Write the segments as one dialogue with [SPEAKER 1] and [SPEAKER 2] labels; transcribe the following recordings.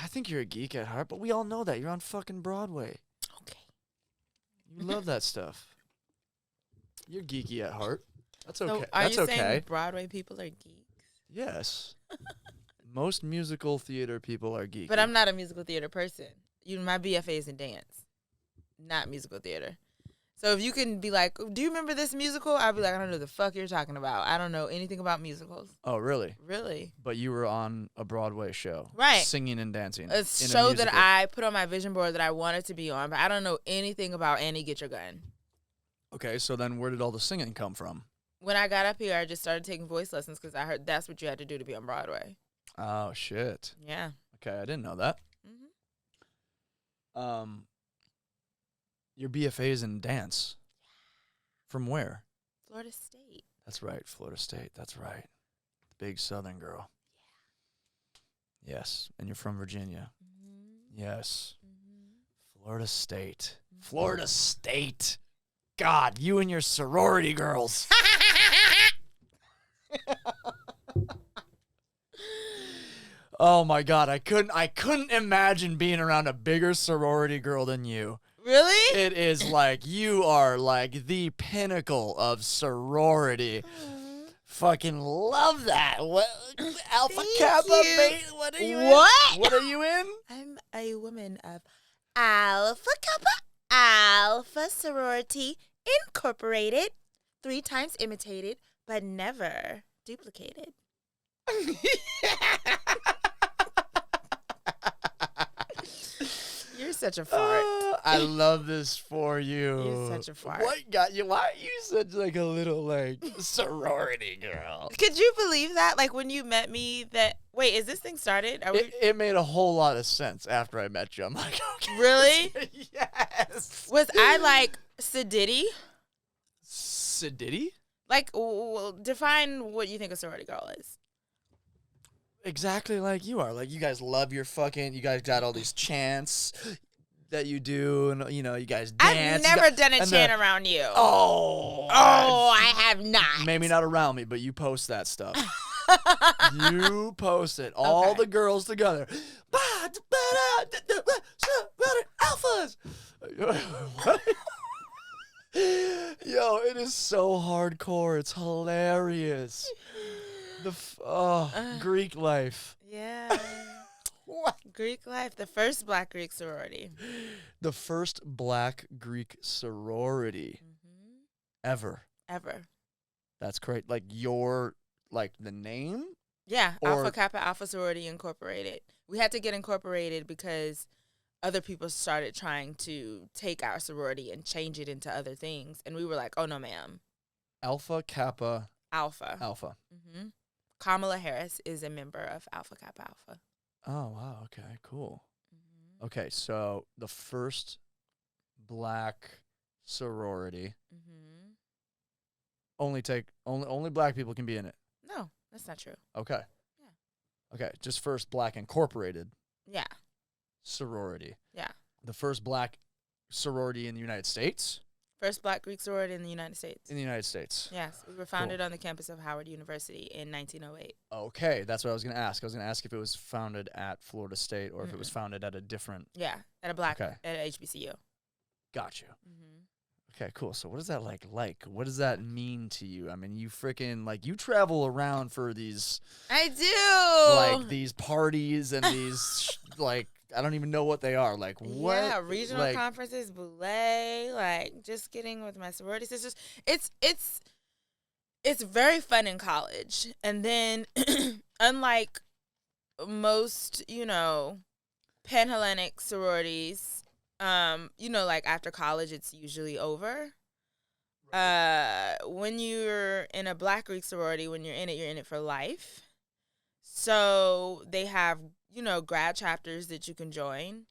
[SPEAKER 1] I think you're a geek at heart, but we all know that. You're on fucking Broadway.
[SPEAKER 2] Okay.
[SPEAKER 1] You love that stuff. You're geeky at heart. That's okay.
[SPEAKER 2] So are
[SPEAKER 1] That's
[SPEAKER 2] you
[SPEAKER 1] okay.
[SPEAKER 2] saying Broadway people are geeks?
[SPEAKER 1] Yes. Most musical theater people are geeky.
[SPEAKER 2] But I'm not a musical theater person. My BFA is in dance, not musical theater. So if you can be like, do you remember this musical? I'll be like, I don't know what the fuck you're talking about. I don't know anything about musicals.
[SPEAKER 1] Oh, really?
[SPEAKER 2] Really?
[SPEAKER 1] But you were on a Broadway show.
[SPEAKER 2] Right.
[SPEAKER 1] Singing and dancing.
[SPEAKER 2] A show that I put on my vision board that I wanted to be on, but I don't know anything about Annie Get Your Gun.
[SPEAKER 1] Okay, so then where did all the singing come from?
[SPEAKER 2] When I got up here, I just started taking voice lessons because I heard that's what you had to do to be on Broadway.
[SPEAKER 1] Oh, shit.
[SPEAKER 2] Yeah.
[SPEAKER 1] Okay, I didn't know that.
[SPEAKER 2] Mm-hmm.
[SPEAKER 1] Your BFA is in dance. From where?
[SPEAKER 2] Florida State.
[SPEAKER 1] That's right, Florida State. That's right. The big Southern girl. Yeah. Yes, and you're from Virginia. Mm-hmm. Yes. Mm-hmm. Florida State. Mm-hmm. Florida State. God, you and your sorority girls. Oh my God, I couldn't imagine being around a bigger sorority girl than you.
[SPEAKER 2] Really?
[SPEAKER 1] It is like you are like the pinnacle of sorority. Fucking love that. What Alpha Kappa Beta? What are you in? What are you in?
[SPEAKER 2] I'm a woman of Alpha Kappa Alpha Sorority Incorporated, 3 times imitated but never duplicated. You're such a fart.
[SPEAKER 1] I love this for you.
[SPEAKER 2] You're such a fart.
[SPEAKER 1] What got you? Why are you such like a little like sorority girl?
[SPEAKER 2] Could you believe that? Like when you met me, wait, is this thing started?
[SPEAKER 1] It made a whole lot of sense after I met you. I'm like, okay.
[SPEAKER 2] Really?
[SPEAKER 1] Yes.
[SPEAKER 2] Was I like sedity?
[SPEAKER 1] Sedity?
[SPEAKER 2] Like, define what you think a sorority girl is.
[SPEAKER 1] Exactly like you are. Like, you guys love your fucking, you guys got all these chants that you do, and, you know, you guys dance.
[SPEAKER 2] I've never done a chant around you.
[SPEAKER 1] Oh,
[SPEAKER 2] I have not.
[SPEAKER 1] Maybe not around me, but you post that stuff. You post it. All the girls together. Alphas. What? Yo, it is so hardcore. It's hilarious. Greek life.
[SPEAKER 2] Yeah.
[SPEAKER 1] What?
[SPEAKER 2] Greek life. The first Black Greek sorority.
[SPEAKER 1] The first Black Greek sorority ever. That's great. Like the name?
[SPEAKER 2] Yeah. Alpha Kappa Alpha Sorority Incorporated. We had to get incorporated because other people started trying to take our sorority and change it into other things. And we were like, oh, no, ma'am.
[SPEAKER 1] Alpha Kappa.
[SPEAKER 2] Alpha. Mm-hmm. Kamala Harris is a member of Alpha Kappa Alpha.
[SPEAKER 1] Oh, wow. Okay, cool. Mm-hmm. Okay, so the first Black sorority. Mm-hmm. Only Black people can be in it.
[SPEAKER 2] No, that's not true.
[SPEAKER 1] Okay.
[SPEAKER 2] Yeah.
[SPEAKER 1] Okay, just first Black incorporated.
[SPEAKER 2] Yeah.
[SPEAKER 1] Sorority.
[SPEAKER 2] Yeah.
[SPEAKER 1] The first Black sorority in the United States.
[SPEAKER 2] First Black Greek sorority in the United States.
[SPEAKER 1] In the United States.
[SPEAKER 2] Yes. We were founded on the campus of Howard University in 1908.
[SPEAKER 1] Okay. That's what I was going to ask. I was going to ask if it was founded at Florida State or if it was founded at a different...
[SPEAKER 2] Yeah. At a HBCU.
[SPEAKER 1] Got you. Mm-hmm. Okay, cool. So what is that like? What does that mean to you? I mean, you freaking, you travel around for these...
[SPEAKER 2] I do!
[SPEAKER 1] These parties and these, I don't even know what they are. What?
[SPEAKER 2] Yeah, regional conferences, Boulay, just getting with my sorority sisters. It's very fun in college. And then, unlike most, Pan-Hellenic sororities, after college, it's usually over. When you're in a Black Greek sorority, when you're in it for life. So they have, grad chapters that you can join,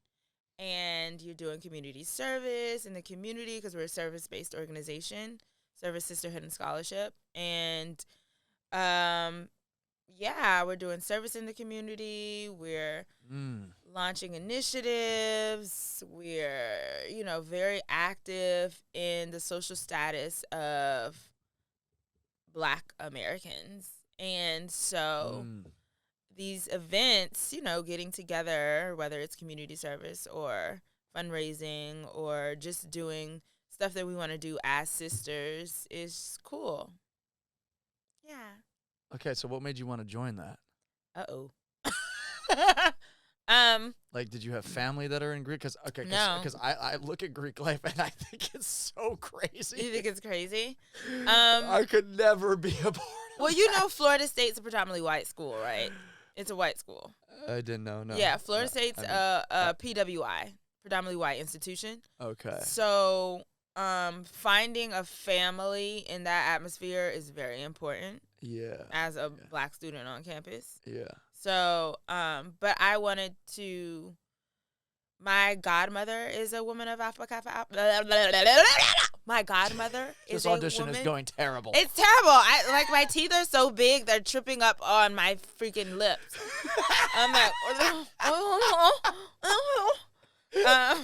[SPEAKER 2] and you're doing community service in the community because we're a service-based organization, service, sisterhood, and scholarship. And, we're doing service in the community. We're launching initiatives. We're, very active in the social status of Black Americans. And so... these events, getting together, whether it's community service or fundraising or just doing stuff that we want to do as sisters is cool. Yeah.
[SPEAKER 1] Okay, so what made you want to join that?
[SPEAKER 2] Uh-oh.
[SPEAKER 1] Like, did you have family that are in Greek?
[SPEAKER 2] No.
[SPEAKER 1] Because I look at Greek life and I think it's so crazy.
[SPEAKER 2] You think it's crazy?
[SPEAKER 1] I could never be a part of
[SPEAKER 2] Well, Florida State's a predominantly white school, right? It's a white school.
[SPEAKER 1] I didn't know, no.
[SPEAKER 2] Yeah, Florida State's PWI, predominantly white institution.
[SPEAKER 1] Okay.
[SPEAKER 2] So, finding a family in that atmosphere is very important.
[SPEAKER 1] Yeah.
[SPEAKER 2] As a black student on campus.
[SPEAKER 1] Yeah.
[SPEAKER 2] So, but I wanted to. My godmother is a woman of Alpha Kappa Alpha. My godmother is a woman.
[SPEAKER 1] This audition is going terrible.
[SPEAKER 2] It's terrible. My teeth are so big they're tripping up on my freaking lips. I'm like,
[SPEAKER 1] my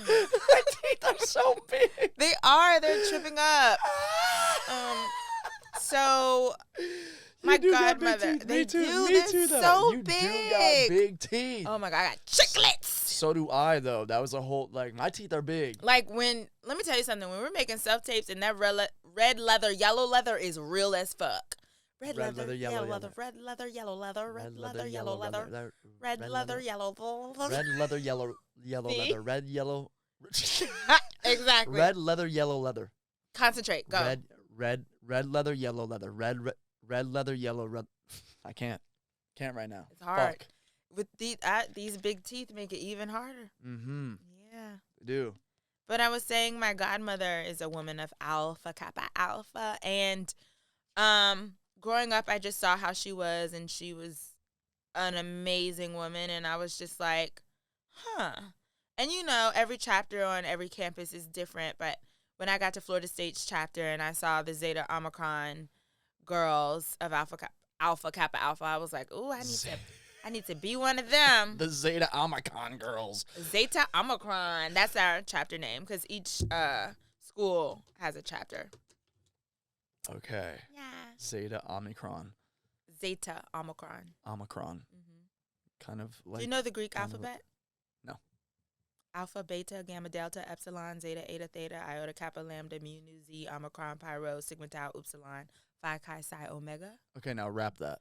[SPEAKER 1] teeth are so big.
[SPEAKER 2] They are. They're tripping up. So. My godmother.
[SPEAKER 1] Me too.
[SPEAKER 2] They're so
[SPEAKER 1] you
[SPEAKER 2] big.
[SPEAKER 1] You do got big teeth.
[SPEAKER 2] Oh my God, I got chiclets.
[SPEAKER 1] So do I, though. That was a whole, my teeth are big.
[SPEAKER 2] Let me tell you something. When we're making self-tapes and that red leather, yellow leather is real as fuck. Red leather, yellow leather, red leather, yellow leather, red leather, yellow leather, red leather, yellow leather.
[SPEAKER 1] Red leather, yellow leather, red, yellow.
[SPEAKER 2] Exactly.
[SPEAKER 1] Red leather, yellow leather.
[SPEAKER 2] Concentrate. Go.
[SPEAKER 1] Red leather, yellow leather. Red leather, yellow, red. I can't right now.
[SPEAKER 2] It's hard.
[SPEAKER 1] Fuck.
[SPEAKER 2] With these big teeth make it even harder.
[SPEAKER 1] Mm-hmm.
[SPEAKER 2] Yeah.
[SPEAKER 1] They do.
[SPEAKER 2] But I was saying my godmother is a woman of Alpha Kappa Alpha, and growing up I just saw how she was, and she was an amazing woman, and I was just like, huh. And every chapter on every campus is different, but when I got to Florida State's chapter and I saw the Zeta Omicron girls of Alpha Kappa Alpha, I was like, ooh, I need to be one of them.
[SPEAKER 1] The Zeta Omicron girls.
[SPEAKER 2] Zeta Omicron. That's our chapter name because each school has a chapter.
[SPEAKER 1] Okay.
[SPEAKER 2] Yeah.
[SPEAKER 1] Zeta Omicron.
[SPEAKER 2] Zeta Omicron.
[SPEAKER 1] Omicron.
[SPEAKER 2] Mm-hmm.
[SPEAKER 1] Kind of like.
[SPEAKER 2] Do you know the Greek alphabet?
[SPEAKER 1] No.
[SPEAKER 2] Alpha, beta, gamma, delta, epsilon, zeta, eta, theta, iota, kappa, lambda, mu, nu, z, omicron, pi, rho, sigma, tau, upsilon, phi, chi, psi, omega.
[SPEAKER 1] Okay, now rap that.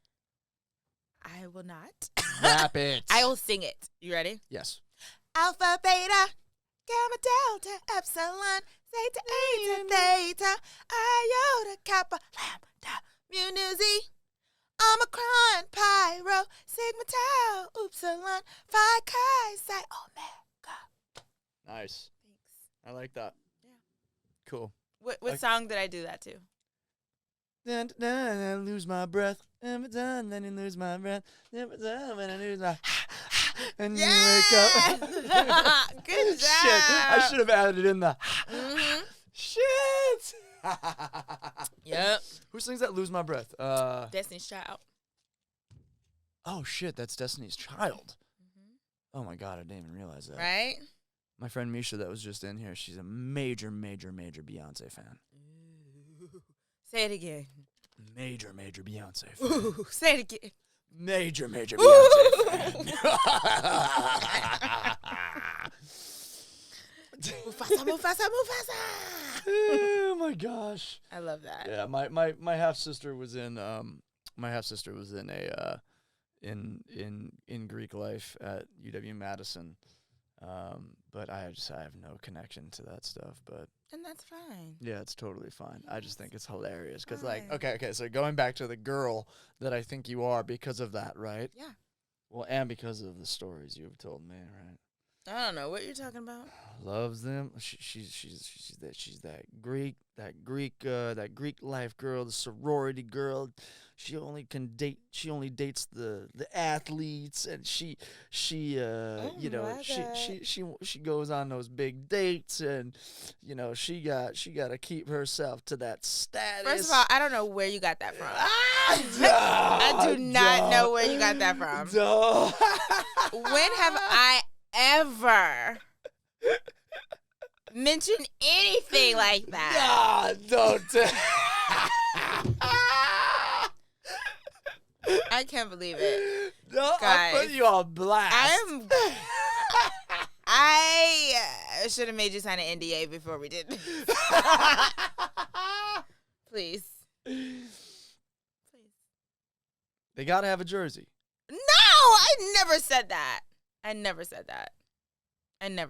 [SPEAKER 2] I will not.
[SPEAKER 1] Rap it.
[SPEAKER 2] I will sing it. You ready?
[SPEAKER 1] Yes.
[SPEAKER 2] Alpha, beta, gamma, delta, epsilon, zeta, eta, theta, iota, kappa, lambda, mu, nu, z, omicron, pi, rho, sigma, tau, upsilon, phi, chi, psi, omega.
[SPEAKER 1] Nice.
[SPEAKER 2] Thanks.
[SPEAKER 1] I like that.
[SPEAKER 2] Yeah.
[SPEAKER 1] Cool.
[SPEAKER 2] What song did I do that to?
[SPEAKER 1] Then I lose my breath. Every time, then you lose my breath. Every time when I lose my and you wake up.
[SPEAKER 2] Good job.
[SPEAKER 1] Shit. I should have added in the shit.
[SPEAKER 2] Yep.
[SPEAKER 1] Who sings that? Lose my breath.
[SPEAKER 2] Destiny's Child.
[SPEAKER 1] Oh shit, that's Destiny's Child. Oh my god, I didn't even realize that.
[SPEAKER 2] Right?
[SPEAKER 1] My friend Misha that was just in here, she's a major Beyonce fan.
[SPEAKER 2] Ooh. Say it again.
[SPEAKER 1] Major Beyonce fan.
[SPEAKER 2] Ooh, say it again.
[SPEAKER 1] Major Beyonce fan.
[SPEAKER 2] Mufasa.
[SPEAKER 1] Oh my gosh.
[SPEAKER 2] I love that.
[SPEAKER 1] Yeah, my half sister was in a in Greek life at UW-Madison. But I have no connection to that stuff,
[SPEAKER 2] And that's fine.
[SPEAKER 1] yeah, it's totally fine. I just think it's hilarious because,
[SPEAKER 2] Fine.
[SPEAKER 1] okay, so going back to the girl that I think you are because of that, right?
[SPEAKER 2] Yeah.
[SPEAKER 1] Well, and because of the stories you've told me, right?
[SPEAKER 2] I don't know what you're talking about.
[SPEAKER 1] Loves them. She's that Greek life girl, the sorority girl. She only dates the athletes, and she goes on those big dates, and she got to keep herself to that status.
[SPEAKER 2] First of all, I don't know where you got that from. I do not know where you got that from. When have I ever mentioned anything like that?
[SPEAKER 1] Don't.
[SPEAKER 2] I can't believe it.
[SPEAKER 1] No, I'm
[SPEAKER 2] Guys,
[SPEAKER 1] putting you on blast.
[SPEAKER 2] I should have made you sign an NDA before we did this. Please.
[SPEAKER 1] They got to have a jersey.
[SPEAKER 2] No, I never said that. I never said that.
[SPEAKER 1] I know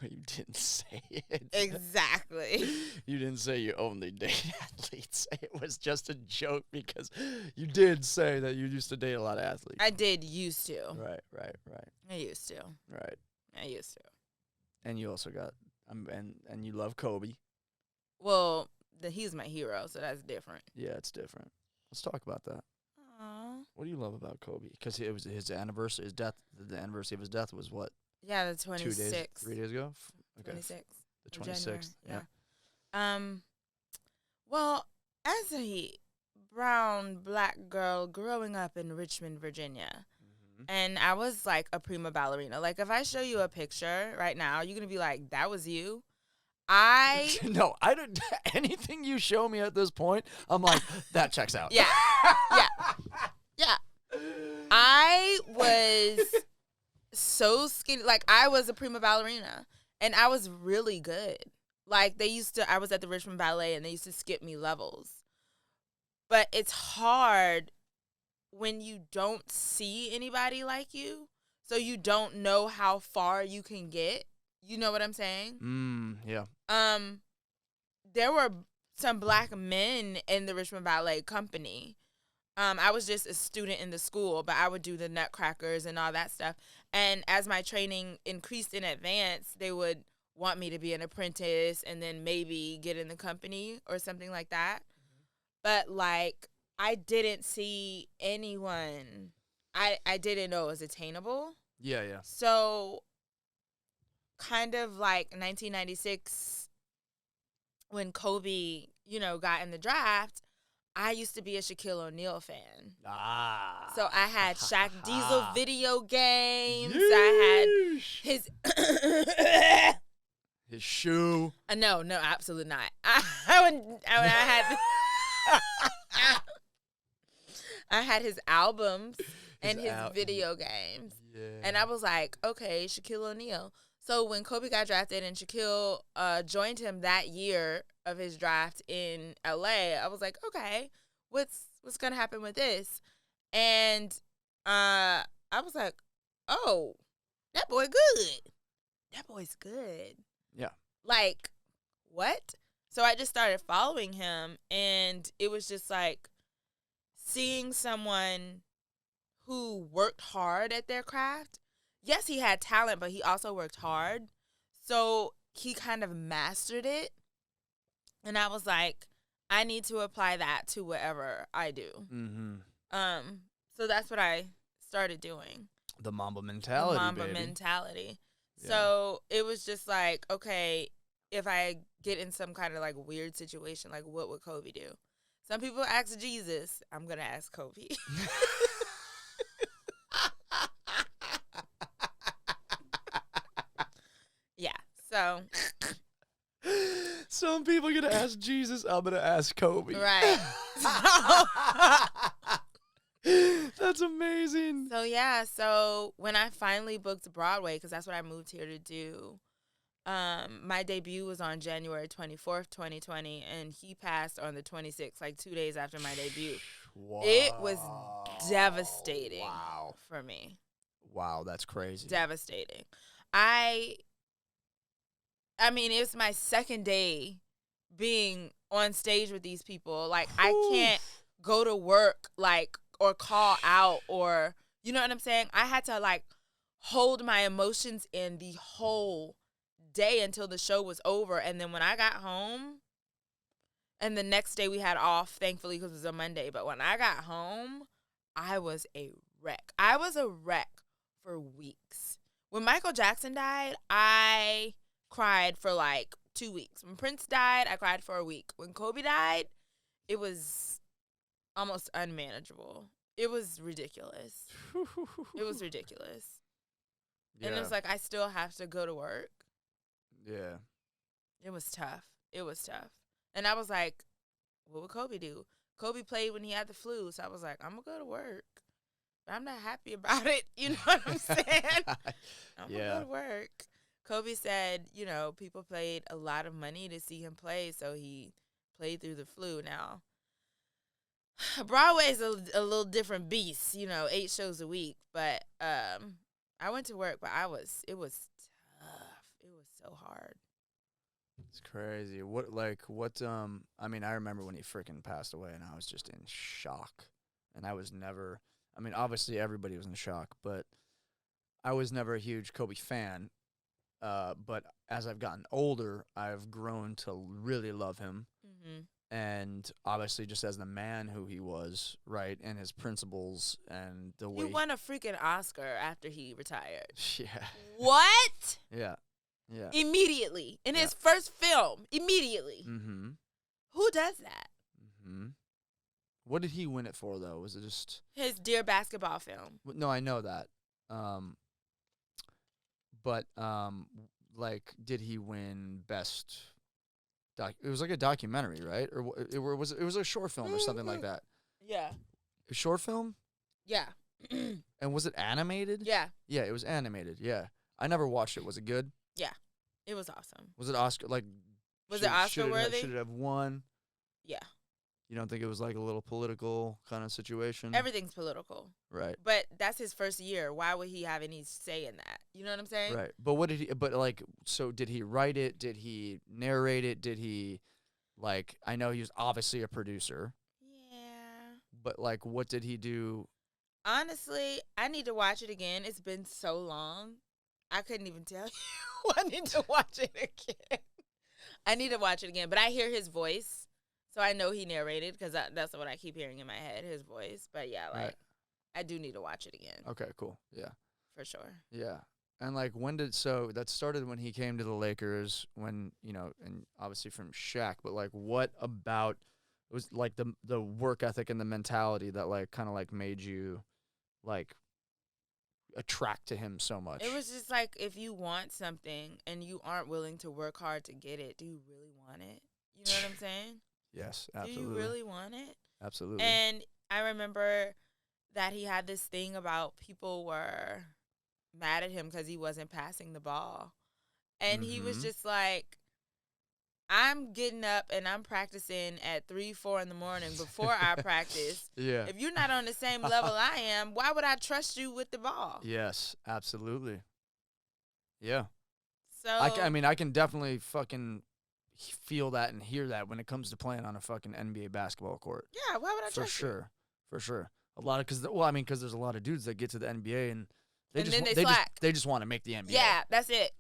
[SPEAKER 1] you didn't say it.
[SPEAKER 2] Exactly.
[SPEAKER 1] You didn't say you only date athletes. It was just a joke because you did say that you used to date a lot of athletes.
[SPEAKER 2] I did used to.
[SPEAKER 1] Right.
[SPEAKER 2] I used to.
[SPEAKER 1] Right.
[SPEAKER 2] I used to.
[SPEAKER 1] And you also got, and you love Kobe.
[SPEAKER 2] Well, he's my hero, so that's different.
[SPEAKER 1] Yeah, it's different. Let's talk about that.
[SPEAKER 2] Aww.
[SPEAKER 1] What do you love about Kobe? Because it was his anniversary, his death. The anniversary of his death was what?
[SPEAKER 2] Yeah, the 26th.
[SPEAKER 1] 2 days, 3 days ago. Okay.
[SPEAKER 2] 26th.
[SPEAKER 1] The 26th. Yeah.
[SPEAKER 2] Well, as a brown black girl growing up in Richmond, Virginia, and I was like a prima ballerina. Like if I show you a picture right now, you're gonna be like, "That was you."
[SPEAKER 1] No, I don't. Anything you show me at this point, I'm like, that checks out.
[SPEAKER 2] Yeah. I was so skinny. Like I was a prima ballerina, and I was really good. Like I was at the Richmond Ballet, and they used to skip me levels. But it's hard when you don't see anybody like you, so you don't know how far you can get. You know what I'm saying?
[SPEAKER 1] Yeah.
[SPEAKER 2] There were some black men in the Richmond Ballet Company. I was just a student in the school, but I would do the nutcrackers and all that stuff. And as my training increased in advance, they would want me to be an apprentice and then maybe get in the company or something like that. But like, I didn't see anyone. I didn't know it was attainable.
[SPEAKER 1] Yeah.
[SPEAKER 2] So kind of like 1996 when Kobe, got in the draft, I used to be a Shaquille O'Neal fan. So I had Shaq Diesel video games.
[SPEAKER 1] Yeesh.
[SPEAKER 2] I had
[SPEAKER 1] his shoe.
[SPEAKER 2] No, absolutely not. I had his albums and his video games. Yeah. And I was like, okay, Shaquille O'Neal. So when Kobe got drafted and Shaquille joined him that year of his draft in LA, I was like, okay, what's gonna happen with this? And I was like, oh, that boy good. That boy's good.
[SPEAKER 1] Yeah.
[SPEAKER 2] Like, what? So I just started following him, and it was just like seeing someone who worked hard at their craft. Yes, he had talent, but he also worked hard. So he kind of mastered it. And I was like, I need to apply that to whatever I do. So that's what I started doing.
[SPEAKER 1] The Mamba mentality,
[SPEAKER 2] mentality. Yeah. So it was just like, okay, if I get in some kind of like weird situation, like what would Kobe do? Some people ask Jesus. I'm going to ask Kobe. Yeah, so.
[SPEAKER 1] Some people are going to ask Jesus. I'm going to ask Kobe.
[SPEAKER 2] Right.
[SPEAKER 1] That's amazing.
[SPEAKER 2] So, yeah. So, when I finally booked Broadway, because that's what I moved here to do, my debut was on January 24th, 2020, and he passed on the 26th, like 2 days after my debut.
[SPEAKER 1] Wow.
[SPEAKER 2] It was devastating for me.
[SPEAKER 1] Wow, that's crazy.
[SPEAKER 2] Devastating. I mean, it was my second day being on stage with these people. Like, I can't go to work, like, or call out, or, you know what I'm saying? I had to, like, hold my emotions in the whole day until the show was over. And then when I got home, and the next day we had off, thankfully, because it was a Monday. But when I got home, I was a wreck. I was a wreck for weeks. When Michael Jackson died, I cried for like 2 weeks. When Prince died, I cried for a week. When Kobe died, it was almost unmanageable. It was ridiculous. It was ridiculous. Yeah. And it was like, I still have to go to work.
[SPEAKER 1] Yeah.
[SPEAKER 2] It was tough. And I was like, what would Kobe do? Kobe played when he had the flu, so I was like, I'm going to go to work. But I'm not happy about it. You know what I'm saying? I'm going to go to work. Kobe said, you know, people paid a lot of money to see him play, so he played through the flu. Now, Broadway is a little different beast, you know, 8 shows a week. But I went to work, but it was tough. It was so hard.
[SPEAKER 1] It's crazy. I mean, I remember when he freaking passed away, and I was just in shock. And I was never, I mean, obviously everybody was in shock, but I was never a huge Kobe fan. But as I've gotten older, I've grown to really love him.
[SPEAKER 2] Mm-hmm.
[SPEAKER 1] And obviously just as the man who he was, right, and his principles and the way.
[SPEAKER 2] He won a freaking Oscar after he retired.
[SPEAKER 1] Yeah.
[SPEAKER 2] What?
[SPEAKER 1] Yeah. Yeah.
[SPEAKER 2] Immediately. In his first film. Immediately.
[SPEAKER 1] Mm-hmm.
[SPEAKER 2] Who does that?
[SPEAKER 1] Mm-hmm. What did he win it for, though? Was it just
[SPEAKER 2] his Dear Basketball film?
[SPEAKER 1] No, I know that. But did he win best? It was like a documentary, right? Or it was a short film or something like that.
[SPEAKER 2] Yeah.
[SPEAKER 1] A short film?
[SPEAKER 2] Yeah.
[SPEAKER 1] And was it animated?
[SPEAKER 2] Yeah.
[SPEAKER 1] Yeah, it was animated. Yeah, I never watched it. Was it good?
[SPEAKER 2] Yeah, it was awesome.
[SPEAKER 1] Was it Oscar
[SPEAKER 2] Was it Oscar worthy?
[SPEAKER 1] Should it have won?
[SPEAKER 2] Yeah.
[SPEAKER 1] You don't think it was like a little political kind of situation?
[SPEAKER 2] Everything's political.
[SPEAKER 1] Right.
[SPEAKER 2] But that's his first year. Why would he have any say in that? You know what I'm saying?
[SPEAKER 1] Right. But what did he, so did he write it? Did he narrate it? Did he, I know he was obviously a producer.
[SPEAKER 2] Yeah.
[SPEAKER 1] But, what did he do?
[SPEAKER 2] Honestly, I need to watch it again. It's been so long. I couldn't even tell you. I need to watch it again. I need to watch it again. But I hear his voice. So I know he narrated because that's what I keep hearing in my head, his voice. But yeah,
[SPEAKER 1] right.
[SPEAKER 2] I do need to watch it again.
[SPEAKER 1] Okay, cool. Yeah.
[SPEAKER 2] For sure.
[SPEAKER 1] Yeah. And that started when he came to the Lakers when, and obviously from Shaq, but what about, it was the work ethic and the mentality that kind of made you attract to him so much?
[SPEAKER 2] It was just if you want something and you aren't willing to work hard to get it, do you really want it? You know what I'm saying?
[SPEAKER 1] Yes, absolutely.
[SPEAKER 2] Do you really want it?
[SPEAKER 1] Absolutely.
[SPEAKER 2] And I remember that he had this thing about people were mad at him because he wasn't passing the ball. And he was just I'm getting up and I'm practicing at 3, 4 in the morning before I practice.
[SPEAKER 1] Yeah.
[SPEAKER 2] If you're not on the same level I am, why would I trust you with the ball?
[SPEAKER 1] Yes, absolutely. Yeah.
[SPEAKER 2] So
[SPEAKER 1] I can definitely fucking feel that and hear that when it comes to playing on a fucking NBA basketball court.
[SPEAKER 2] Yeah, why would I trust you?
[SPEAKER 1] For sure. A lot of because there's a lot of dudes that get to the NBA and they just want to make the NBA.
[SPEAKER 2] Yeah, that's it.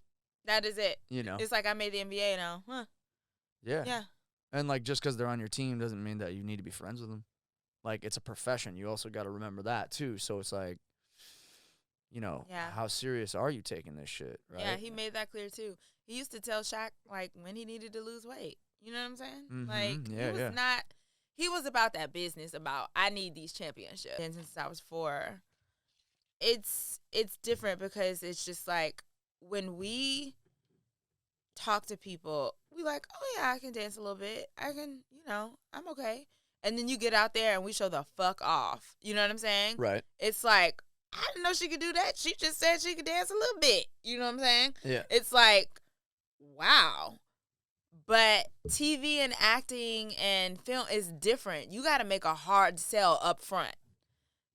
[SPEAKER 2] That is it.
[SPEAKER 1] It's
[SPEAKER 2] I made the NBA now. Huh.
[SPEAKER 1] Yeah.
[SPEAKER 2] Yeah.
[SPEAKER 1] And just because they're on your team doesn't mean that you need to be friends with them. It's a profession. You also got to remember that too. So it's how serious are you taking this shit, right?
[SPEAKER 2] Yeah, he made that clear too. He used to tell Shaq when he needed to lose weight. You know what I'm saying?
[SPEAKER 1] Mm-hmm.
[SPEAKER 2] He was about that business about I need these championships. And since I was 4, it's different because it's just when we talk to people, we oh yeah, I can dance a little bit. I can, I'm okay. And then you get out there and we show the fuck off. You know what I'm saying?
[SPEAKER 1] Right.
[SPEAKER 2] It's I didn't know she could do that. She just said she could dance a little bit. You know what I'm saying?
[SPEAKER 1] Yeah.
[SPEAKER 2] It's wow. But TV and acting and film is different. You got to make a hard sell up front.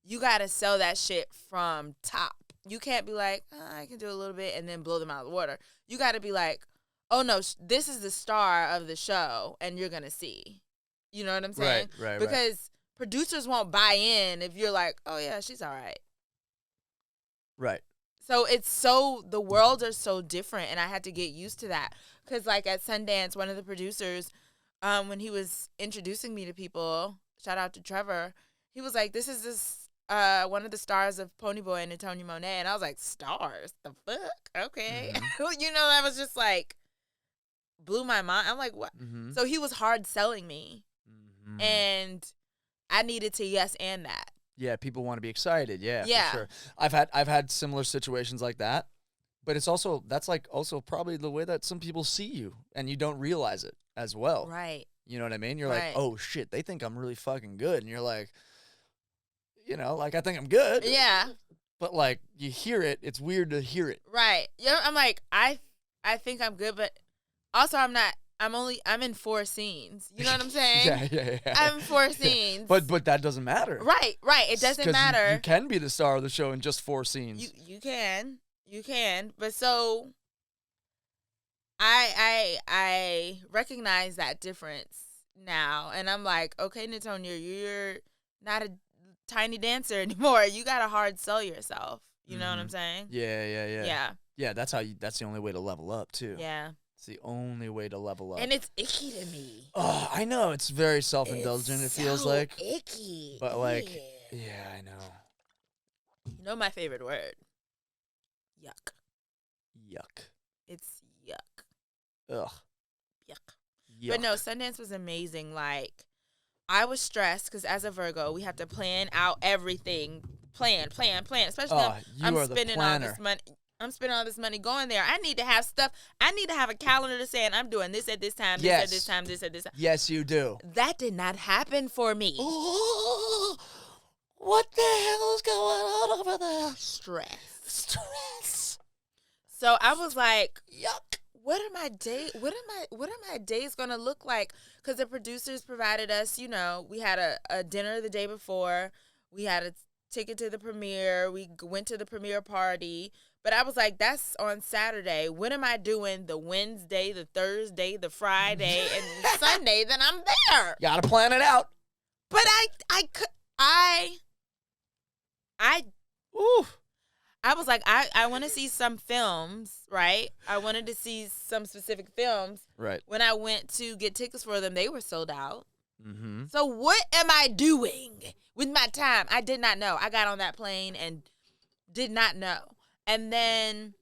[SPEAKER 2] You got to sell that shit from top. You can't be I can do a little bit and then blow them out of the water. You got to be oh, no, this is the star of the show, and you're going to see. You know what I'm saying?
[SPEAKER 1] Right.
[SPEAKER 2] Because producers won't buy in if you're oh, yeah, she's all right.
[SPEAKER 1] Right.
[SPEAKER 2] So the worlds are so different, and I had to get used to that. Because, at Sundance, one of the producers, when he was introducing me to people, shout out to Trevor, he was this is one of the stars of Ponyboy and NaTonia Monét. And I was stars? The fuck? Okay.
[SPEAKER 1] Mm-hmm.
[SPEAKER 2] I was just blew my mind. I'm what?
[SPEAKER 1] Mm-hmm.
[SPEAKER 2] So he was hard selling me. Mm-hmm. And I needed to yes and that.
[SPEAKER 1] Yeah, people want to be excited. Yeah,
[SPEAKER 2] yeah.
[SPEAKER 1] For sure. I've had similar situations like that, but it's also also probably the way that some people see you, and you don't realize it as well.
[SPEAKER 2] Right.
[SPEAKER 1] You know what I mean? You're
[SPEAKER 2] Right.
[SPEAKER 1] like, oh shit, they think I'm really fucking good, and you're like, like I think I'm good.
[SPEAKER 2] Yeah.
[SPEAKER 1] But like you hear it, it's weird to hear it.
[SPEAKER 2] Right. I'm like, I think I'm good, but also I'm not. I'm in 4 scenes. You know what I'm saying?
[SPEAKER 1] yeah.
[SPEAKER 2] I'm in 4 scenes.
[SPEAKER 1] But that doesn't matter.
[SPEAKER 2] Right. It doesn't matter.
[SPEAKER 1] You can be the star of the show in just 4 scenes.
[SPEAKER 2] You can. But so I recognize that difference now, and I'm like, okay, NaTonia, you're not a tiny dancer anymore. You gotta hard sell yourself. You know what I'm saying?
[SPEAKER 1] Yeah. Yeah, that's the only way to level up too.
[SPEAKER 2] Yeah.
[SPEAKER 1] It's the only way to level up.
[SPEAKER 2] And it's icky to me.
[SPEAKER 1] Oh, I know. It's very self-indulgent, it feels like.
[SPEAKER 2] Icky.
[SPEAKER 1] But like, yeah, I know.
[SPEAKER 2] You know my favorite word? Yuck.
[SPEAKER 1] Yuck.
[SPEAKER 2] It's yuck.
[SPEAKER 1] Ugh.
[SPEAKER 2] Yuck. But no, Sundance was amazing. Like, I was stressed because as a Virgo, we have to plan out everything. Plan. Especially I'm spending all this money. I'm spending all this money going there. I need to have stuff. I need to have a calendar to say, I'm doing this at this time, this at this time, this at this time.
[SPEAKER 1] Yes, you do.
[SPEAKER 2] That did not happen for me.
[SPEAKER 1] Oh, what the hell is going on over there?
[SPEAKER 2] Stress. So I was like,
[SPEAKER 1] yuck.
[SPEAKER 2] What are my days gonna look like? Because the producers provided us, we had a dinner the day before. We had a ticket to the premiere. We went to the premiere party. But I was like, that's on Saturday. When am I doing the Wednesday, the Thursday, the Friday, and the Sunday that I'm there?
[SPEAKER 1] Gotta plan it out.
[SPEAKER 2] But I was like, I want to see some films, right? I wanted to see some specific films.
[SPEAKER 1] Right.
[SPEAKER 2] When I went to get tickets for them, they were sold out.
[SPEAKER 1] Mm-hmm.
[SPEAKER 2] So what am I doing with my time? I did not know. I got on that plane and did not know. And then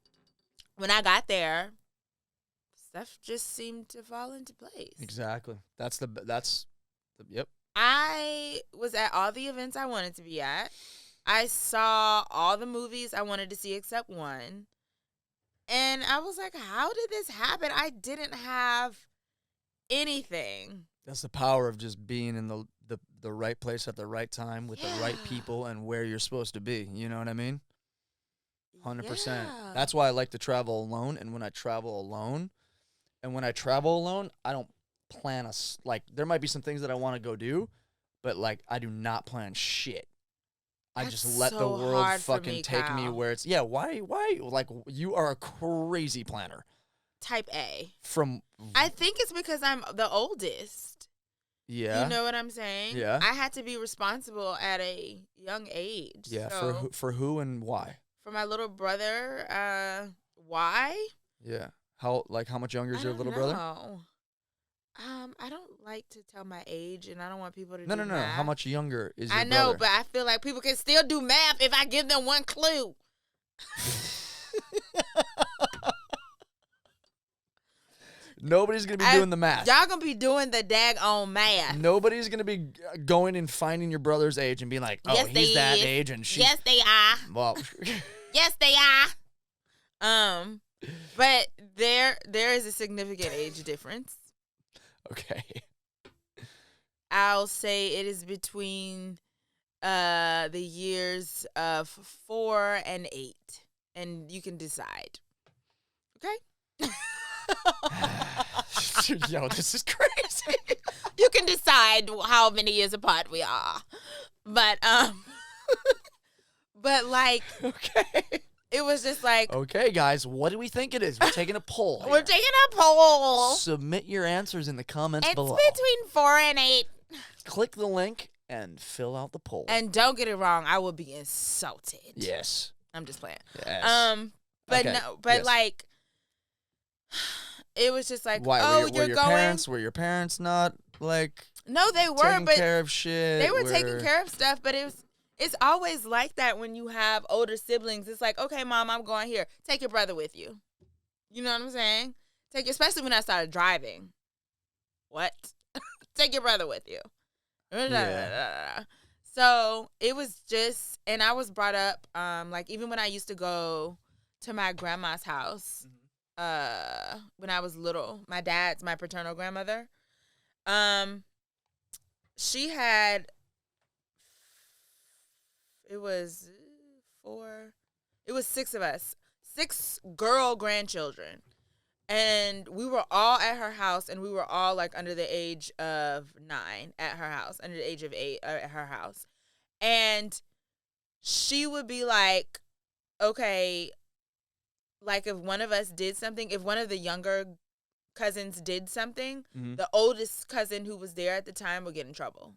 [SPEAKER 2] when I got there, stuff just seemed to fall into place.
[SPEAKER 1] Exactly. Yep.
[SPEAKER 2] I was at all the events I wanted to be at. I saw all the movies I wanted to see except one. And I was like, how did this happen? I didn't have anything.
[SPEAKER 1] That's the power of just being in the right place at the right time with the right people and where you're supposed to be. You know what I mean? 100%.
[SPEAKER 2] Yeah.
[SPEAKER 1] That's why I like to travel alone. And when I travel alone, I don't plan there might be some things that I want to go do, but like I do not plan shit. I just let the world fucking take me where it's. Yeah, why? Like you are a crazy planner.
[SPEAKER 2] Type A.
[SPEAKER 1] I
[SPEAKER 2] think it's because I'm the oldest.
[SPEAKER 1] Yeah.
[SPEAKER 2] You know what I'm saying?
[SPEAKER 1] Yeah.
[SPEAKER 2] I had to be responsible at a young age.
[SPEAKER 1] Yeah.
[SPEAKER 2] So
[SPEAKER 1] for who and why?
[SPEAKER 2] For my little brother, why?
[SPEAKER 1] Yeah. How much younger is your little brother?
[SPEAKER 2] I don't like to tell my age, and I don't want people to
[SPEAKER 1] No.
[SPEAKER 2] math.
[SPEAKER 1] How much younger is your
[SPEAKER 2] brother? I know, but I feel like people can still do math if I give them one clue.
[SPEAKER 1] Nobody's going to be doing the math.
[SPEAKER 2] Y'all going to be doing the daggone math.
[SPEAKER 1] Nobody's going to be going and finding your brother's age and being like, oh, yes, he's that age and she.
[SPEAKER 2] Yes, they are.
[SPEAKER 1] Well.
[SPEAKER 2] Yes, they are. But there is a significant age difference.
[SPEAKER 1] Okay.
[SPEAKER 2] I'll say it is between the years of 4 and 8. And you can decide. Okay?
[SPEAKER 1] Yo, this is crazy.
[SPEAKER 2] You can decide how many years apart we are. But but like
[SPEAKER 1] okay.
[SPEAKER 2] It was just like,
[SPEAKER 1] okay, guys, what do we think it is? We're taking a poll.
[SPEAKER 2] We're taking a poll.
[SPEAKER 1] Submit your answers in the comments below.
[SPEAKER 2] It's between 4 and 8.
[SPEAKER 1] Click the link and fill out the poll.
[SPEAKER 2] And don't get it wrong, I will be insulted.
[SPEAKER 1] Yes.
[SPEAKER 2] I'm just playing.
[SPEAKER 1] Yes.
[SPEAKER 2] But
[SPEAKER 1] okay.
[SPEAKER 2] no, but yes. Like, it was just like,
[SPEAKER 1] why?
[SPEAKER 2] Oh,
[SPEAKER 1] were your parents not like?
[SPEAKER 2] No, they were,
[SPEAKER 1] taking
[SPEAKER 2] but
[SPEAKER 1] care of shit.
[SPEAKER 2] They were taking care of stuff, but it's always like that when you have older siblings. It's like, okay, Mom, I'm going here. Take your brother with you. You know what I'm saying? Especially when I started driving. What? Take your brother with you. Yeah. So it was just, and I was brought up, like even when I used to go to my grandma's house, when I was little, my paternal grandmother, She had, it was 6 of us, 6 girl grandchildren. And we were all at her house, and we were all like under the age of 9 at her house, under the age of 8 at her house. And she would be like, okay, like if one of us did something, if one of the younger cousins did something, the oldest cousin who was there at the time would get in trouble.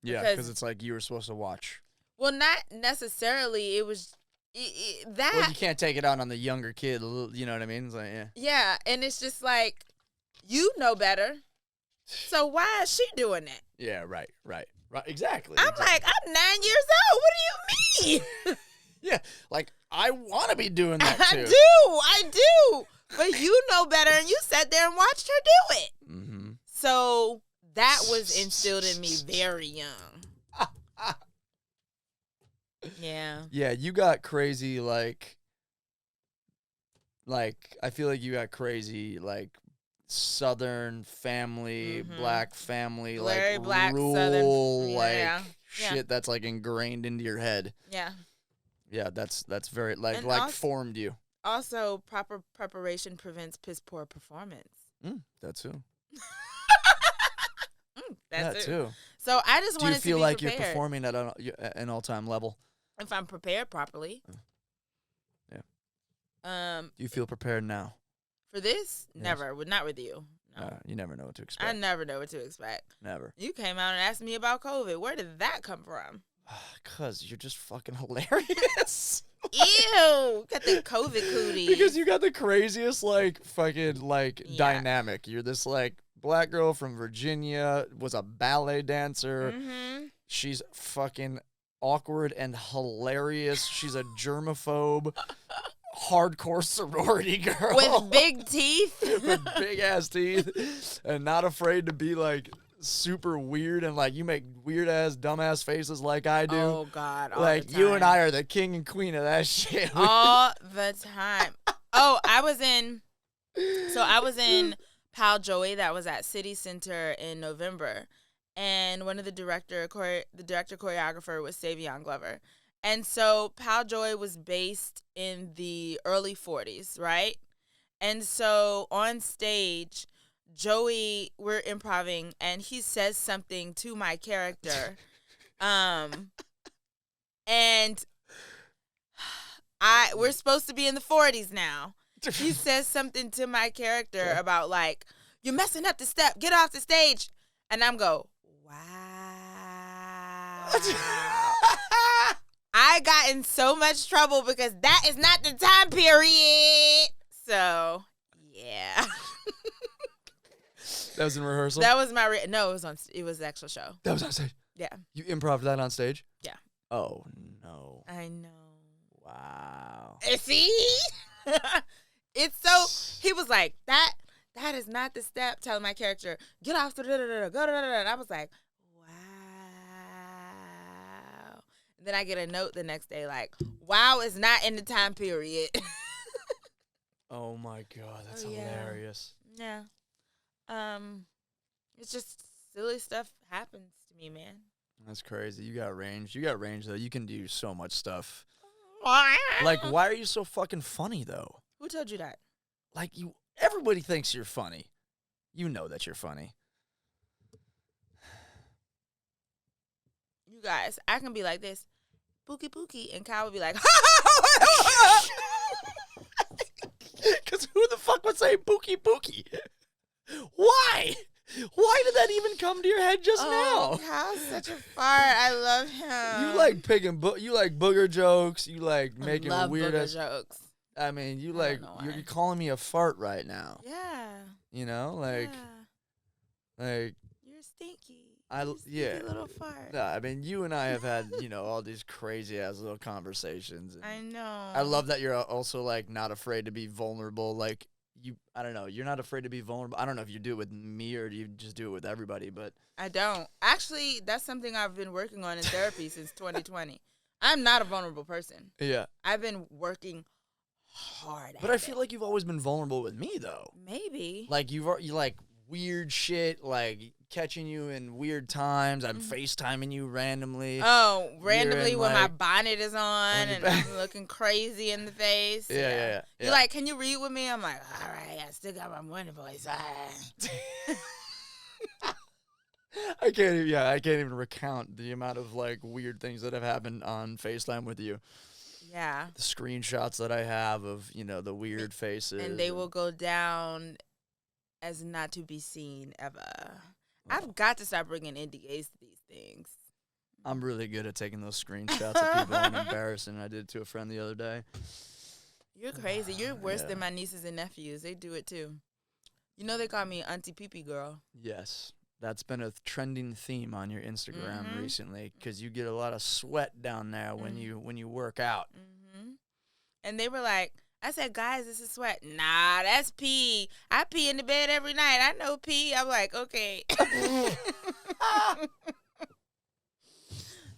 [SPEAKER 1] Yeah, because it's like you were supposed to watch.
[SPEAKER 2] Well, not necessarily. It was that.
[SPEAKER 1] Well, you can't take it out on the younger kid. You know what I mean? It's like, yeah.
[SPEAKER 2] Yeah, and it's just like, you know better. So why is she doing that?
[SPEAKER 1] Yeah, right. Exactly.
[SPEAKER 2] I'm like, I'm 9 years old. What do you mean?
[SPEAKER 1] Yeah, like, I want to be doing that too.
[SPEAKER 2] I do. But you know better, and you sat there and watched her do it. Mm-hmm. So that was instilled in me very young. Yeah.
[SPEAKER 1] Yeah, you got crazy, like, I feel like you got crazy, like, Southern family, black family,
[SPEAKER 2] very
[SPEAKER 1] like,
[SPEAKER 2] black,
[SPEAKER 1] rule,
[SPEAKER 2] Southern,
[SPEAKER 1] like, shit that's, like, ingrained into your head.
[SPEAKER 2] Yeah.
[SPEAKER 1] Yeah, that's very, like,
[SPEAKER 2] and
[SPEAKER 1] also, formed you.
[SPEAKER 2] Also, proper preparation prevents piss poor performance.
[SPEAKER 1] That too.
[SPEAKER 2] That's
[SPEAKER 1] too.
[SPEAKER 2] So I just wanted to be prepared.
[SPEAKER 1] Do you feel like you're performing at an all-time level?
[SPEAKER 2] If I'm prepared properly.
[SPEAKER 1] Yeah. Do you feel prepared now?
[SPEAKER 2] For this? Yes. Never. Not with you. No.
[SPEAKER 1] You never know what to expect.
[SPEAKER 2] I never know what to expect.
[SPEAKER 1] Never.
[SPEAKER 2] You came out and asked me about COVID. Where did that come from?
[SPEAKER 1] 'Cause you're just fucking hilarious.
[SPEAKER 2] Ew. Got the COVID cootie.
[SPEAKER 1] Because you got the craziest, like, fucking, like, dynamic. You're this, like, black girl from Virginia, was a ballet dancer. Mm-hmm. She's fucking awkward and hilarious. She's a germaphobe, hardcore sorority girl.
[SPEAKER 2] With big teeth.
[SPEAKER 1] With big-ass teeth. And not afraid to be, like, super weird, and like you make weird ass dumbass faces like I do.
[SPEAKER 2] Oh God, all
[SPEAKER 1] like
[SPEAKER 2] the time.
[SPEAKER 1] You and I are the king and queen of that shit
[SPEAKER 2] all the time. Oh, I was in Pal Joey that was at City Center in November, and one of the director choreographer was Savion Glover, and so Pal Joey was based in the early 40s, right? And so on stage, Joey, we're improvising, and he says something to my character, and we're supposed to be in the 40s now. He says something to my character about like, you're messing up the step, get off the stage, and I'm go, wow. I got in so much trouble because that is not the time period. So yeah.
[SPEAKER 1] That was in rehearsal?
[SPEAKER 2] That was my no, it was the actual show.
[SPEAKER 1] That was on stage?
[SPEAKER 2] Yeah.
[SPEAKER 1] You improv that on stage?
[SPEAKER 2] Yeah.
[SPEAKER 1] Oh, no.
[SPEAKER 2] I know.
[SPEAKER 1] Wow.
[SPEAKER 2] See? It's so, he was like, that is not the step, telling my character, get off the go, and I was like, wow. And then I get a note the next day like, wow is not in the time period.
[SPEAKER 1] Oh my God, that's hilarious.
[SPEAKER 2] Yeah. It's just silly stuff happens to me, man.
[SPEAKER 1] That's crazy. You got range. Though. You can do so much stuff. Like, why are you so fucking funny, though?
[SPEAKER 2] Who told you that?
[SPEAKER 1] Like, everybody thinks you're funny. You know that you're funny.
[SPEAKER 2] You guys, I can be like this, Pookie Pookie, and Kyle would be like,
[SPEAKER 1] because who the fuck would say Pookie Pookie? Why? Why did that even come to your head just now?
[SPEAKER 2] Kyle's such a fart. I love him.
[SPEAKER 1] You like picking, you like booger jokes. You like making weird
[SPEAKER 2] booger jokes.
[SPEAKER 1] I mean, you're calling me a fart right now.
[SPEAKER 2] Yeah.
[SPEAKER 1] You know, like
[SPEAKER 2] you're stinky.
[SPEAKER 1] Yeah.
[SPEAKER 2] Little fart.
[SPEAKER 1] No, I mean, you and I have had, all these crazy ass little conversations.
[SPEAKER 2] I know.
[SPEAKER 1] I love that you're also like not afraid to be vulnerable. Like I don't know, you're not afraid to be vulnerable. I don't know if you do it with me or do you just do it with everybody, but
[SPEAKER 2] I don't. Actually, that's something I've been working on in therapy since 2020. I'm not a vulnerable person.
[SPEAKER 1] Yeah.
[SPEAKER 2] I've been working hard at it.
[SPEAKER 1] But I feel like you've always been vulnerable with me though.
[SPEAKER 2] Maybe.
[SPEAKER 1] Like you like weird shit, like catching you in weird times. I'm FaceTiming you randomly.
[SPEAKER 2] Oh, randomly
[SPEAKER 1] in,
[SPEAKER 2] when my
[SPEAKER 1] like,
[SPEAKER 2] bonnet is on and I'm looking crazy in the face.
[SPEAKER 1] Yeah.
[SPEAKER 2] You like, can you read with me? I'm like, all right, I still got my morning voice.
[SPEAKER 1] I can't even recount the amount of like weird things that have happened on FaceTime with you.
[SPEAKER 2] Yeah.
[SPEAKER 1] The screenshots that I have of, the weird faces.
[SPEAKER 2] And they will go down as not to be seen ever. I've got to start bringing NDAs to these things.
[SPEAKER 1] I'm really good at taking those screenshots of people and embarrassing. I did it to a friend the other day.
[SPEAKER 2] You're crazy. You're worse than my nieces and nephews. They do it too. You know they call me Auntie Pee-Pee Girl.
[SPEAKER 1] Yes. That's been a trending theme on your Instagram recently because you get a lot of sweat down there when you work out.
[SPEAKER 2] And they were like, I said, guys, this is sweat. Nah, that's pee. I pee in the bed every night. I know pee. I'm like, okay.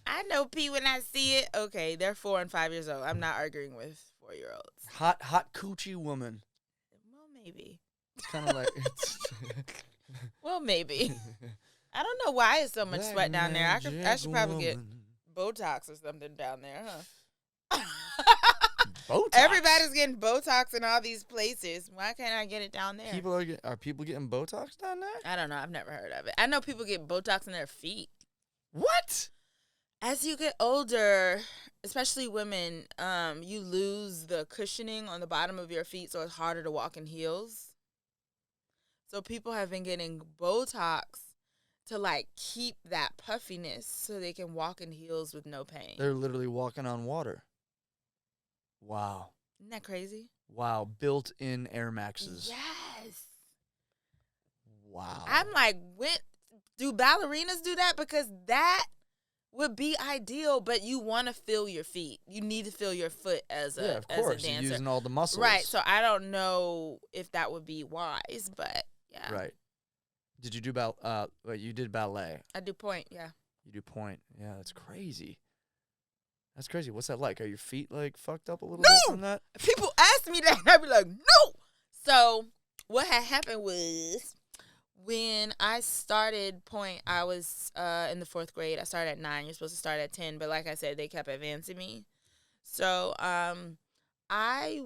[SPEAKER 2] I know pee when I see it. Okay, they're 4 and 5 years old. I'm not arguing with 4-year-olds.
[SPEAKER 1] Hot coochie woman.
[SPEAKER 2] Well, maybe.
[SPEAKER 1] It's kind of like...
[SPEAKER 2] Well, maybe. I don't know why it's so much sweat down there. I should probably get Botox or something down there, huh?
[SPEAKER 1] Botox?
[SPEAKER 2] Everybody's getting Botox in all these places. Why can't I get it down there?
[SPEAKER 1] Are people getting Botox down there?
[SPEAKER 2] I don't know. I've never heard of it. I know people get Botox in their feet.
[SPEAKER 1] What?
[SPEAKER 2] As you get older, especially women, you lose the cushioning on the bottom of your feet, so it's harder to walk in heels. So people have been getting Botox to, like, keep that puffiness so they can walk in heels with no pain.
[SPEAKER 1] They're literally walking on water. Wow.
[SPEAKER 2] Isn't that crazy?
[SPEAKER 1] Wow. Built-in Air Maxes.
[SPEAKER 2] Yes.
[SPEAKER 1] Wow.
[SPEAKER 2] I'm like, do ballerinas do that? Because that would be ideal, but you want to feel your feet. You need to feel your foot as a
[SPEAKER 1] of course,
[SPEAKER 2] dancer.
[SPEAKER 1] You're using all the muscles.
[SPEAKER 2] Right, so I don't know if that would be wise, but yeah.
[SPEAKER 1] Right. Did you do you did ballet.
[SPEAKER 2] I do point, yeah.
[SPEAKER 1] You do point. Yeah, that's crazy. That's crazy. What's that like? Are your feet like fucked up a little bit from that?
[SPEAKER 2] People ask me that and I'd be like, no. So what had happened was when I started point, I was in the 4th grade. I started at 9. You're supposed to start at 10, but like I said, they kept advancing me. So I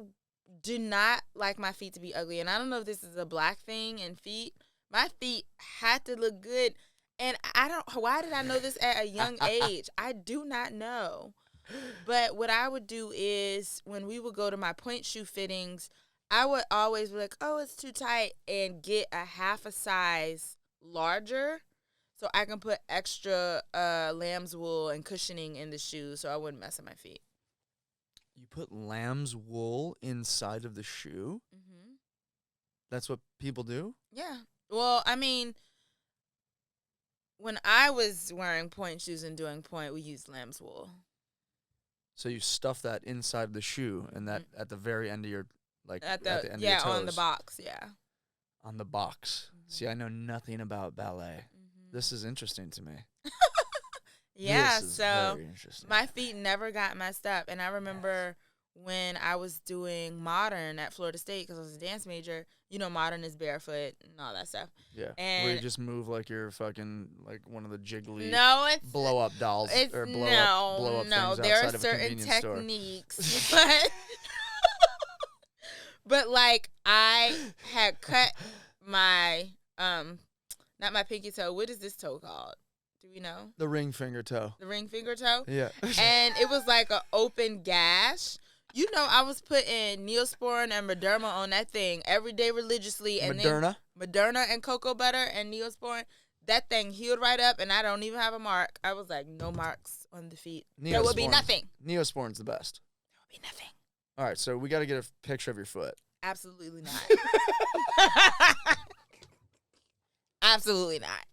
[SPEAKER 2] do not like my feet to be ugly, and I don't know if this is a black thing in feet. My feet had to look good, and why did I know this at a young age? I do not know. But what I would do is when we would go to my point shoe fittings, I would always be like, oh, it's too tight, and get a half a size larger so I can put extra lamb's wool and cushioning in the shoes so I wouldn't mess up my feet.
[SPEAKER 1] You put lamb's wool inside of the shoe? Mm-hmm. That's what people do?
[SPEAKER 2] Yeah. Well, I mean, when I was wearing point shoes and doing point, we used lamb's wool.
[SPEAKER 1] So you stuff that inside the shoe, and that at the very end of your, like,
[SPEAKER 2] at the
[SPEAKER 1] end of your toes.
[SPEAKER 2] on the box, yeah.
[SPEAKER 1] On the box. Mm-hmm. See, I know nothing about ballet. Mm-hmm. This is interesting to me.
[SPEAKER 2] Yeah, so my feet never got messed up. And I remember when I was doing modern at Florida State, because I was a dance major, modern is barefoot and all that stuff.
[SPEAKER 1] Yeah,
[SPEAKER 2] and
[SPEAKER 1] where you just move like you're fucking, like one of the jiggly blow-up dolls. Or blow up things
[SPEAKER 2] there
[SPEAKER 1] outside
[SPEAKER 2] are
[SPEAKER 1] of a
[SPEAKER 2] certain
[SPEAKER 1] convenience
[SPEAKER 2] techniques. But like, I had cut my, not my pinky toe. What is this toe called? Do we know?
[SPEAKER 1] The ring finger toe.
[SPEAKER 2] The ring finger toe?
[SPEAKER 1] Yeah.
[SPEAKER 2] And it was like an open gash. I was putting Neosporin and Mederma on that thing every day religiously. And Moderna and cocoa butter and Neosporin. That thing healed right up, and I don't even have a mark. I was like, no marks on the feet. There would be nothing.
[SPEAKER 1] Neosporin's the best.
[SPEAKER 2] There would be nothing.
[SPEAKER 1] All right, so we got to get a picture of your foot.
[SPEAKER 2] Absolutely not. Absolutely not.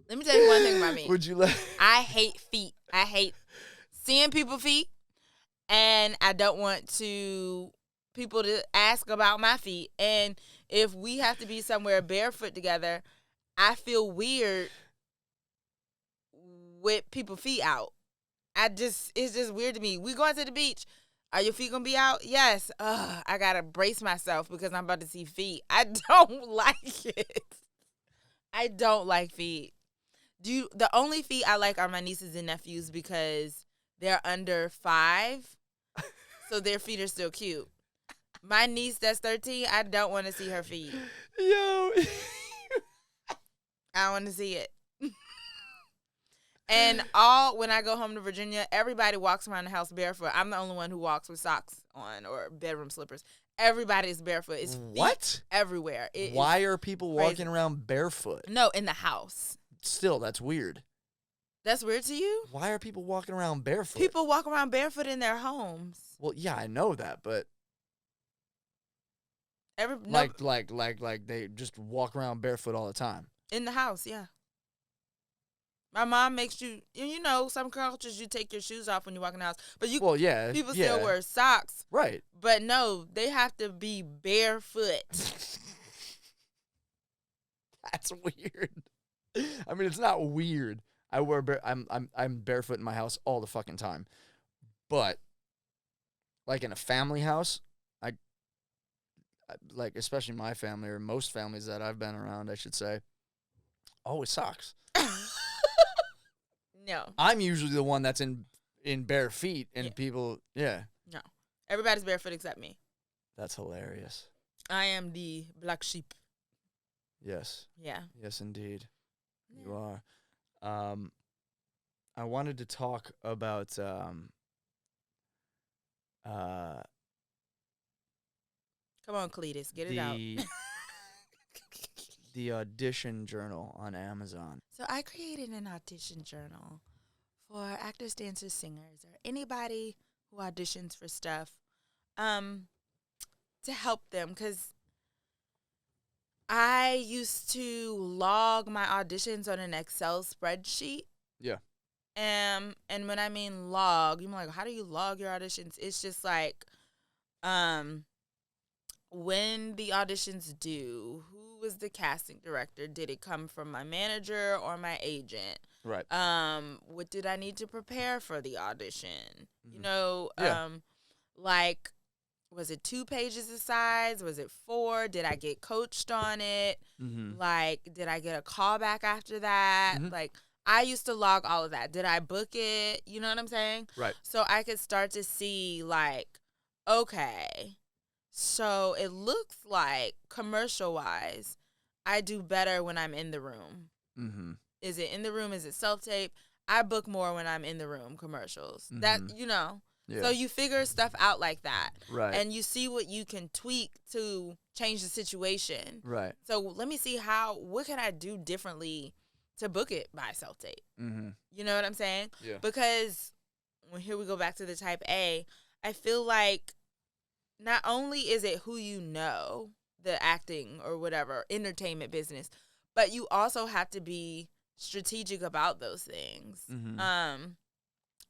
[SPEAKER 2] Let me tell you one thing about me.
[SPEAKER 1] Would you let?
[SPEAKER 2] I hate feet. I hate seeing people's feet, and I don't want people to ask about my feet. And if we have to be somewhere barefoot together, I feel weird with people's feet out. It's just weird to me. We going to the beach. Are your feet gonna be out? Yes. I gotta brace myself because I'm about to see feet. I don't like it. I don't like feet. The only feet I like are my nieces and nephews because they're under 5, so their feet are still cute. My niece that's 13, I don't want to see her feet.
[SPEAKER 1] Yo.
[SPEAKER 2] I don't want to see it. And when I go home to Virginia, everybody walks around the house barefoot. I'm the only one who walks with socks on or bedroom slippers. Everybody is barefoot. It's feet everywhere.
[SPEAKER 1] Why are people walking around barefoot?
[SPEAKER 2] No, in the house.
[SPEAKER 1] Still, that's weird. That's
[SPEAKER 2] weird to you?
[SPEAKER 1] Why are people walking around barefoot?
[SPEAKER 2] People walk around barefoot in their homes.
[SPEAKER 1] Well, yeah, I know that, but like they just walk around barefoot all the time.
[SPEAKER 2] In the house, yeah. My mom makes you, some cultures you take your shoes off when you walk in the house. But people still wear socks.
[SPEAKER 1] Right.
[SPEAKER 2] But no, they have to be barefoot.
[SPEAKER 1] That's weird. I mean, it's not weird. I'm barefoot in my house all the fucking time. But like in a family house, I like, especially my family or most families that I've been around, I should say, always socks.
[SPEAKER 2] No.
[SPEAKER 1] I'm usually the one that's in bare feet, and people,
[SPEAKER 2] No. Everybody's barefoot except me.
[SPEAKER 1] That's hilarious.
[SPEAKER 2] I am the black sheep.
[SPEAKER 1] Yes.
[SPEAKER 2] Yeah.
[SPEAKER 1] Yes, indeed. Yeah. You are. I wanted to talk about
[SPEAKER 2] come on, Cletus, get it out.
[SPEAKER 1] The audition journal on Amazon.
[SPEAKER 2] So I created an audition journal for actors, dancers, singers, or anybody who auditions for stuff to help them, because I used to log my auditions on an Excel spreadsheet.
[SPEAKER 1] Yeah.
[SPEAKER 2] And when I mean log, you're like, how do you log your auditions? It's just like when the auditions due, who was the casting director? Did it come from my manager or my agent?
[SPEAKER 1] Right.
[SPEAKER 2] What did I need to prepare for the audition?
[SPEAKER 1] Mm-hmm.
[SPEAKER 2] Like, was it 2 pages of size? Was it 4? Did I get coached on it?
[SPEAKER 1] Mm-hmm.
[SPEAKER 2] Like, did I get a callback after that?
[SPEAKER 1] Mm-hmm.
[SPEAKER 2] Like, I used to log all of that. Did I book it? You know what I'm saying?
[SPEAKER 1] Right.
[SPEAKER 2] So I could start to see, like, okay, so it looks like commercial-wise, I do better when I'm in the room.
[SPEAKER 1] Mm-hmm.
[SPEAKER 2] Is it in the room? Is it self-tape? I book more when I'm in the room, commercials.
[SPEAKER 1] Mm-hmm.
[SPEAKER 2] That,
[SPEAKER 1] Yeah.
[SPEAKER 2] So you figure stuff out like that.
[SPEAKER 1] Right.
[SPEAKER 2] And you see what you can tweak to change the situation.
[SPEAKER 1] Right.
[SPEAKER 2] So let me see what can I do differently to book it by self-tape?
[SPEAKER 1] Mm-hmm.
[SPEAKER 2] You know what I'm saying?
[SPEAKER 1] Yeah.
[SPEAKER 2] Because here we go back to the type A, I feel like not only is it who you know, the acting or whatever, entertainment business, but you also have to be strategic about those things.
[SPEAKER 1] Mm-hmm.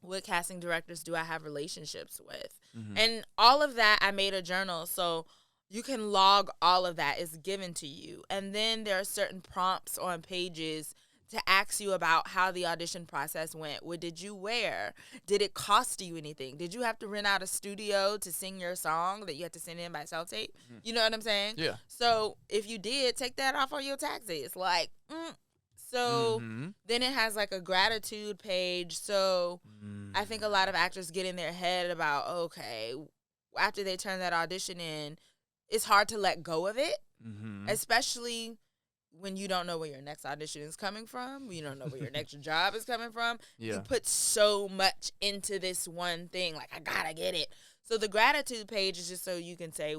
[SPEAKER 2] What casting directors do I have relationships with?
[SPEAKER 1] Mm-hmm.
[SPEAKER 2] And all of that, I made a journal, so you can log all of that. It's given to you. And then there are certain prompts on pages to ask you about how the audition process went. What did you wear? Did it cost you anything? Did you have to rent out a studio to sing your song that you had to send in by self-tape? Mm-hmm. You know what I'm saying?
[SPEAKER 1] Yeah.
[SPEAKER 2] So if you did, take that off on your taxes. Like, So
[SPEAKER 1] mm-hmm.
[SPEAKER 2] then it has like a gratitude page. So I think a lot of actors get in their head about, okay, after they turn that audition in, it's hard to let go of it,
[SPEAKER 1] mm-hmm.
[SPEAKER 2] especially when you don't know where your next audition is coming from. You don't know where your next job is coming from.
[SPEAKER 1] Yeah.
[SPEAKER 2] You put so much into this one thing. Like, I got to get it. So the gratitude page is just so you can say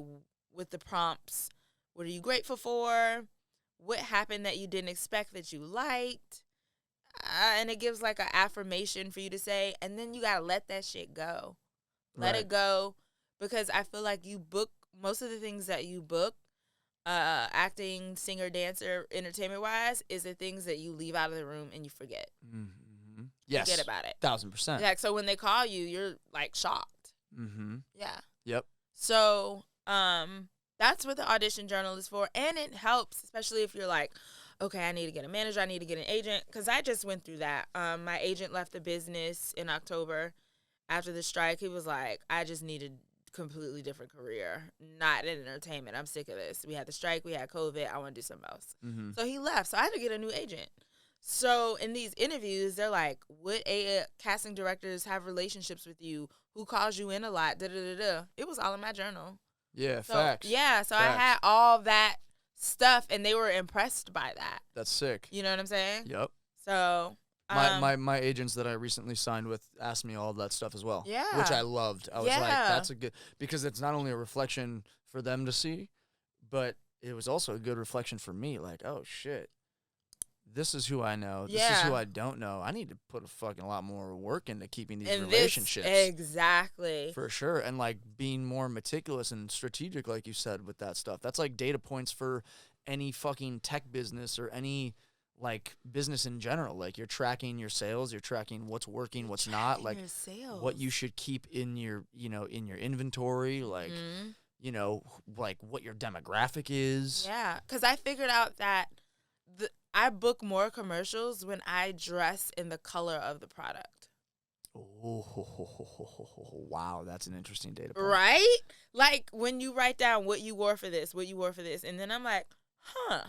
[SPEAKER 2] with the prompts, what are you grateful for? What happened that you didn't expect that you liked? And it gives like an affirmation for you to say. And then you got to let that shit go. Let it go. Because I feel like you book, most of the things that you book, acting, singer, dancer, entertainment-wise, is the things that you leave out of the room and you forget.
[SPEAKER 1] Mm-hmm. Yes.
[SPEAKER 2] Forget about it.
[SPEAKER 1] 1,000%.
[SPEAKER 2] Like, so when they call you, you're like shocked.
[SPEAKER 1] Mm-hmm.
[SPEAKER 2] Yeah.
[SPEAKER 1] Yep.
[SPEAKER 2] So, that's what the audition journal is for. And it helps, especially if you're like, okay, I need to get a manager, I need to get an agent. Because I just went through that. My agent left the business in October. after the strike, he was like, I just need a completely different career, not in entertainment. I'm sick of this. We had the strike, we had COVID. I want to do something else.
[SPEAKER 1] Mm-hmm.
[SPEAKER 2] So he left. So I had to get a new agent. So in these interviews, they're like, would casting directors have relationships with you? Who calls you in a lot? Da-da-da-da. It was all in my journal.
[SPEAKER 1] Yeah,
[SPEAKER 2] So,
[SPEAKER 1] facts.
[SPEAKER 2] Yeah, so
[SPEAKER 1] Facts.
[SPEAKER 2] I had all that stuff, and they were impressed by that.
[SPEAKER 1] That's sick.
[SPEAKER 2] You know what I'm saying?
[SPEAKER 1] Yep.
[SPEAKER 2] So
[SPEAKER 1] my agents that I recently signed with asked me all of that stuff as well.
[SPEAKER 2] Yeah.
[SPEAKER 1] Which I loved. I was like, that's a good, because it's not only a reflection for them to see, but it was also a good reflection for me. Like, oh shit, this is who I know. This is who I don't know. I need to put a fucking lot more work into keeping these relationships.
[SPEAKER 2] Exactly.
[SPEAKER 1] For sure. And like being more meticulous and strategic, like you said, with that stuff. That's like data points for any fucking tech business or any like business in general. Like you're tracking your sales, you're tracking what's working, what's not, like what you should keep in your, in your inventory, like, like what your demographic is.
[SPEAKER 2] Yeah. Cause I figured out that I book more commercials when I dress in the color of the product.
[SPEAKER 1] Oh, wow. That's an interesting data point.
[SPEAKER 2] Right? Like when you write down what you wore for this, and then I'm like, huh.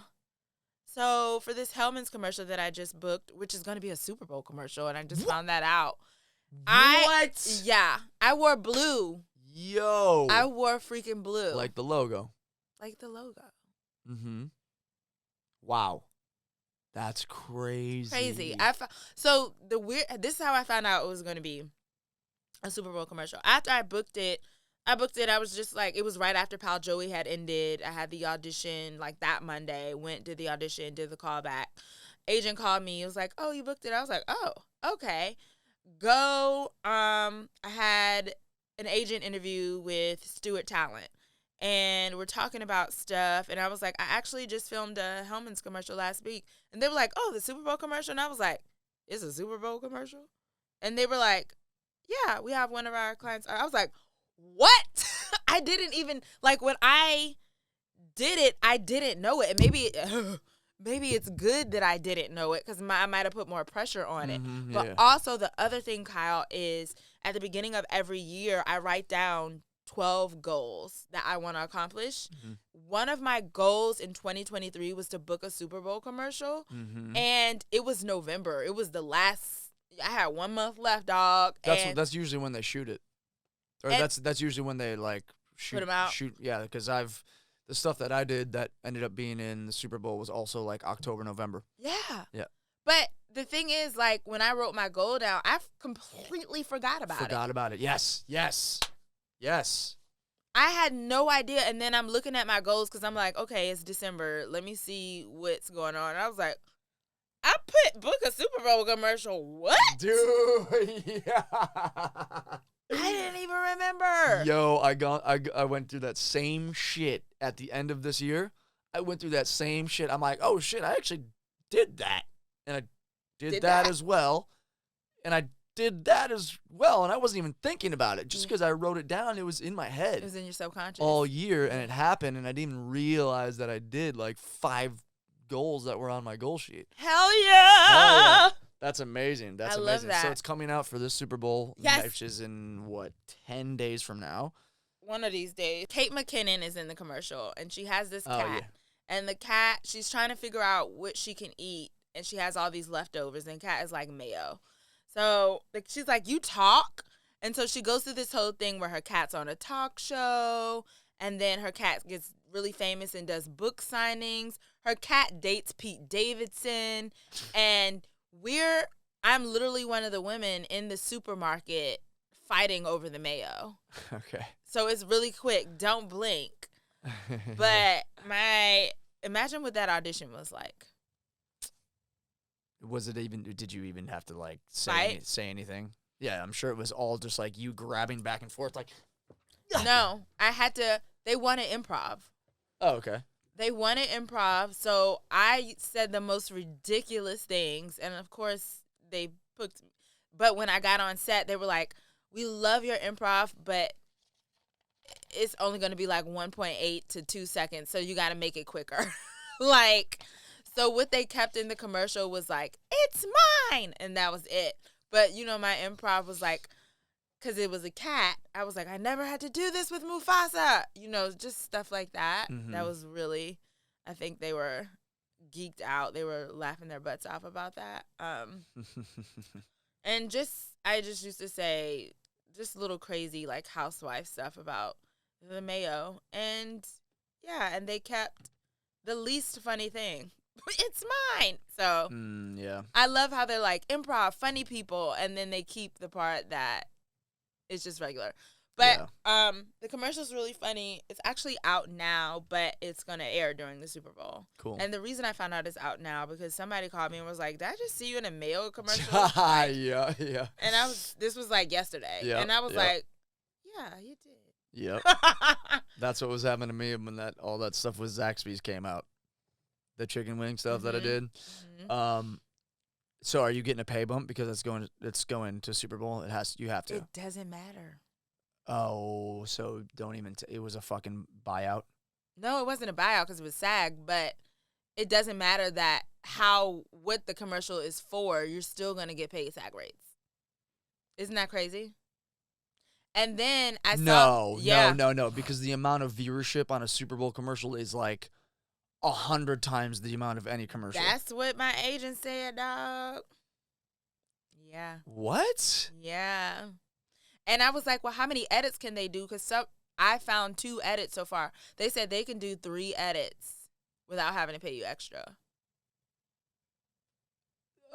[SPEAKER 2] So for this Hellman's commercial that I just booked, which is going to be a Super Bowl commercial, and I just found that out.
[SPEAKER 1] What?
[SPEAKER 2] I wore blue.
[SPEAKER 1] Yo.
[SPEAKER 2] I wore freaking blue.
[SPEAKER 1] Like the logo. Mm-hmm. Wow. That's crazy.
[SPEAKER 2] So this is how I found out it was going to be a Super Bowl commercial. After I booked it, I was just like, it was right after Pal Joey had ended. I had the audition like that Monday, did the audition, did the callback. Agent called me. He was like, oh, you booked it? I was like, oh, okay. Go. I had an agent interview with Stewart Talent. And we're talking about stuff. And I was like, I actually just filmed a Hellman's commercial last week. And they were like, oh, the Super Bowl commercial? And I was like, it's a Super Bowl commercial? And they were like, yeah, we have one of our clients. I was like, what? I didn't even, like, when I did it, I didn't know it. And maybe it's good that I didn't know it because I might have put more pressure on it. But also the other thing, Kyle, is at the beginning of every year, I write down 12 goals that I want to accomplish. Mm-hmm. One of my goals in 2023 was to book a Super Bowl commercial. Mm-hmm. And it was November. It was I had 1 month left, dog.
[SPEAKER 1] That's usually when they shoot it. Or that's usually when they like shoot
[SPEAKER 2] them out.
[SPEAKER 1] Yeah, because the stuff that I did that ended up being in the Super Bowl was also like October, November.
[SPEAKER 2] Yeah.
[SPEAKER 1] Yeah.
[SPEAKER 2] But the thing is, like, when I wrote my goal down, I completely forgot about it. Yes. I had no idea. And then I'm looking at my goals because I'm like, okay, it's December. Let me see what's going on. And I was like, I book a Super Bowl commercial. What?
[SPEAKER 1] Dude, yeah.
[SPEAKER 2] I didn't even remember.
[SPEAKER 1] Yo, I went through that same shit at the end of this year. I went through that same shit. I'm like, oh shit, I actually did that. And I did that as well. And I did that as well. And I wasn't even thinking about it. Just because I wrote it down, it was in my head.
[SPEAKER 2] It was in your subconscious.
[SPEAKER 1] All year, and it happened, and I didn't even realize that I did like 5 goals that were on my goal sheet.
[SPEAKER 2] Hell yeah.
[SPEAKER 1] That's amazing. That's amazing.
[SPEAKER 2] Love that.
[SPEAKER 1] So it's coming out for this Super Bowl, which is in, 10 days from now?
[SPEAKER 2] One of these days. Kate McKinnon is in the commercial, and she has this cat. Yeah. And the cat, she's trying to figure out what she can eat, and she has all these leftovers, and the cat is like mayo. So she's like, you talk? And so she goes through this whole thing where her cat's on a talk show, and then her cat gets really famous and does book signings. Her cat dates Pete Davidson, and I'm literally one of the women in the supermarket fighting over the mayo.
[SPEAKER 1] Okay.
[SPEAKER 2] So it's really quick. Don't blink. But imagine what that audition was like.
[SPEAKER 1] Was it even, did you even have to like say anything? Yeah, I'm sure it was all just like you grabbing back and forth like.
[SPEAKER 2] No, they wanted improv.
[SPEAKER 1] Oh, okay.
[SPEAKER 2] They wanted improv, so I said the most ridiculous things, and of course but when I got on set, they were like, we love your improv, but it's only going to be like 1.8 to 2 seconds, so you got to make it quicker. So what they kept in the commercial was like, it's mine, and that was it. But, my improv was like, because it was a cat, I was like, I never had to do this with Mufasa. You know, just stuff like that.
[SPEAKER 1] Mhm.
[SPEAKER 2] That was really, I think they were geeked out. They were laughing their butts off about that. And I just used to say just little crazy like housewife stuff about the mayo. And yeah, and they kept the least funny thing. It's mine. So
[SPEAKER 1] yeah.
[SPEAKER 2] I love how they're like improv, funny people, and then they keep the part that is just regular. But the commercial's really funny. It's actually out now, but it's going to air during the Super Bowl.
[SPEAKER 1] Cool.
[SPEAKER 2] And the reason I found out it's out now because somebody called me and was like, did I just see you in a Mayo commercial?
[SPEAKER 1] Yeah.
[SPEAKER 2] And this was like yesterday.
[SPEAKER 1] Yep,
[SPEAKER 2] And I was like, yeah, you did.
[SPEAKER 1] Yep. That's what was happening to me when all that stuff with Zaxby's came out. The chicken wing stuff that I did.
[SPEAKER 2] Mm-hmm.
[SPEAKER 1] So are you getting a pay bump because it's going to Super Bowl? You have to.
[SPEAKER 2] It doesn't matter.
[SPEAKER 1] Oh, so don't even. It was a fucking buyout.
[SPEAKER 2] No, it wasn't a buyout because it was SAG, but it doesn't matter that what the commercial is for. You're still gonna get paid SAG rates. Isn't that crazy? And then I saw
[SPEAKER 1] no, because the amount of viewership on a Super Bowl commercial is like 100 times the amount of any commercial.
[SPEAKER 2] That's what my agent said, dog. Yeah.
[SPEAKER 1] What?
[SPEAKER 2] Yeah. And I was like, well, how many edits can they do? Because I found 2 edits so far. They said they can do 3 edits without having to pay you extra.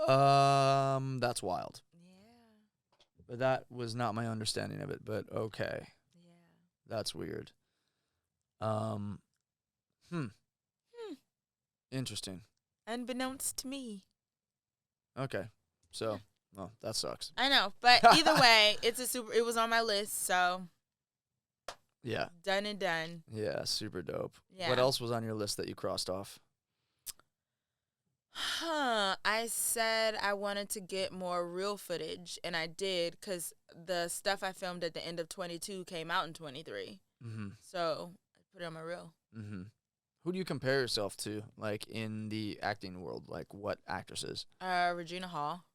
[SPEAKER 1] That's wild.
[SPEAKER 2] Yeah.
[SPEAKER 1] But that was not my understanding of it, but okay.
[SPEAKER 2] Yeah.
[SPEAKER 1] That's weird. Interesting.
[SPEAKER 2] Unbeknownst to me.
[SPEAKER 1] Okay. So, well, that sucks.
[SPEAKER 2] I know, but either way, it was on my list, so
[SPEAKER 1] yeah.
[SPEAKER 2] Done and done.
[SPEAKER 1] Yeah, super dope.
[SPEAKER 2] Yeah.
[SPEAKER 1] What else was on your list that you crossed off?
[SPEAKER 2] I said I wanted to get more real footage, and I did because the stuff I filmed at the end of 22 came out in 23.
[SPEAKER 1] Mm-hmm.
[SPEAKER 2] So I put it on my reel.
[SPEAKER 1] Mm-hmm. Who do you compare yourself to, like, in the acting world? Like, what actresses?
[SPEAKER 2] Regina Hall.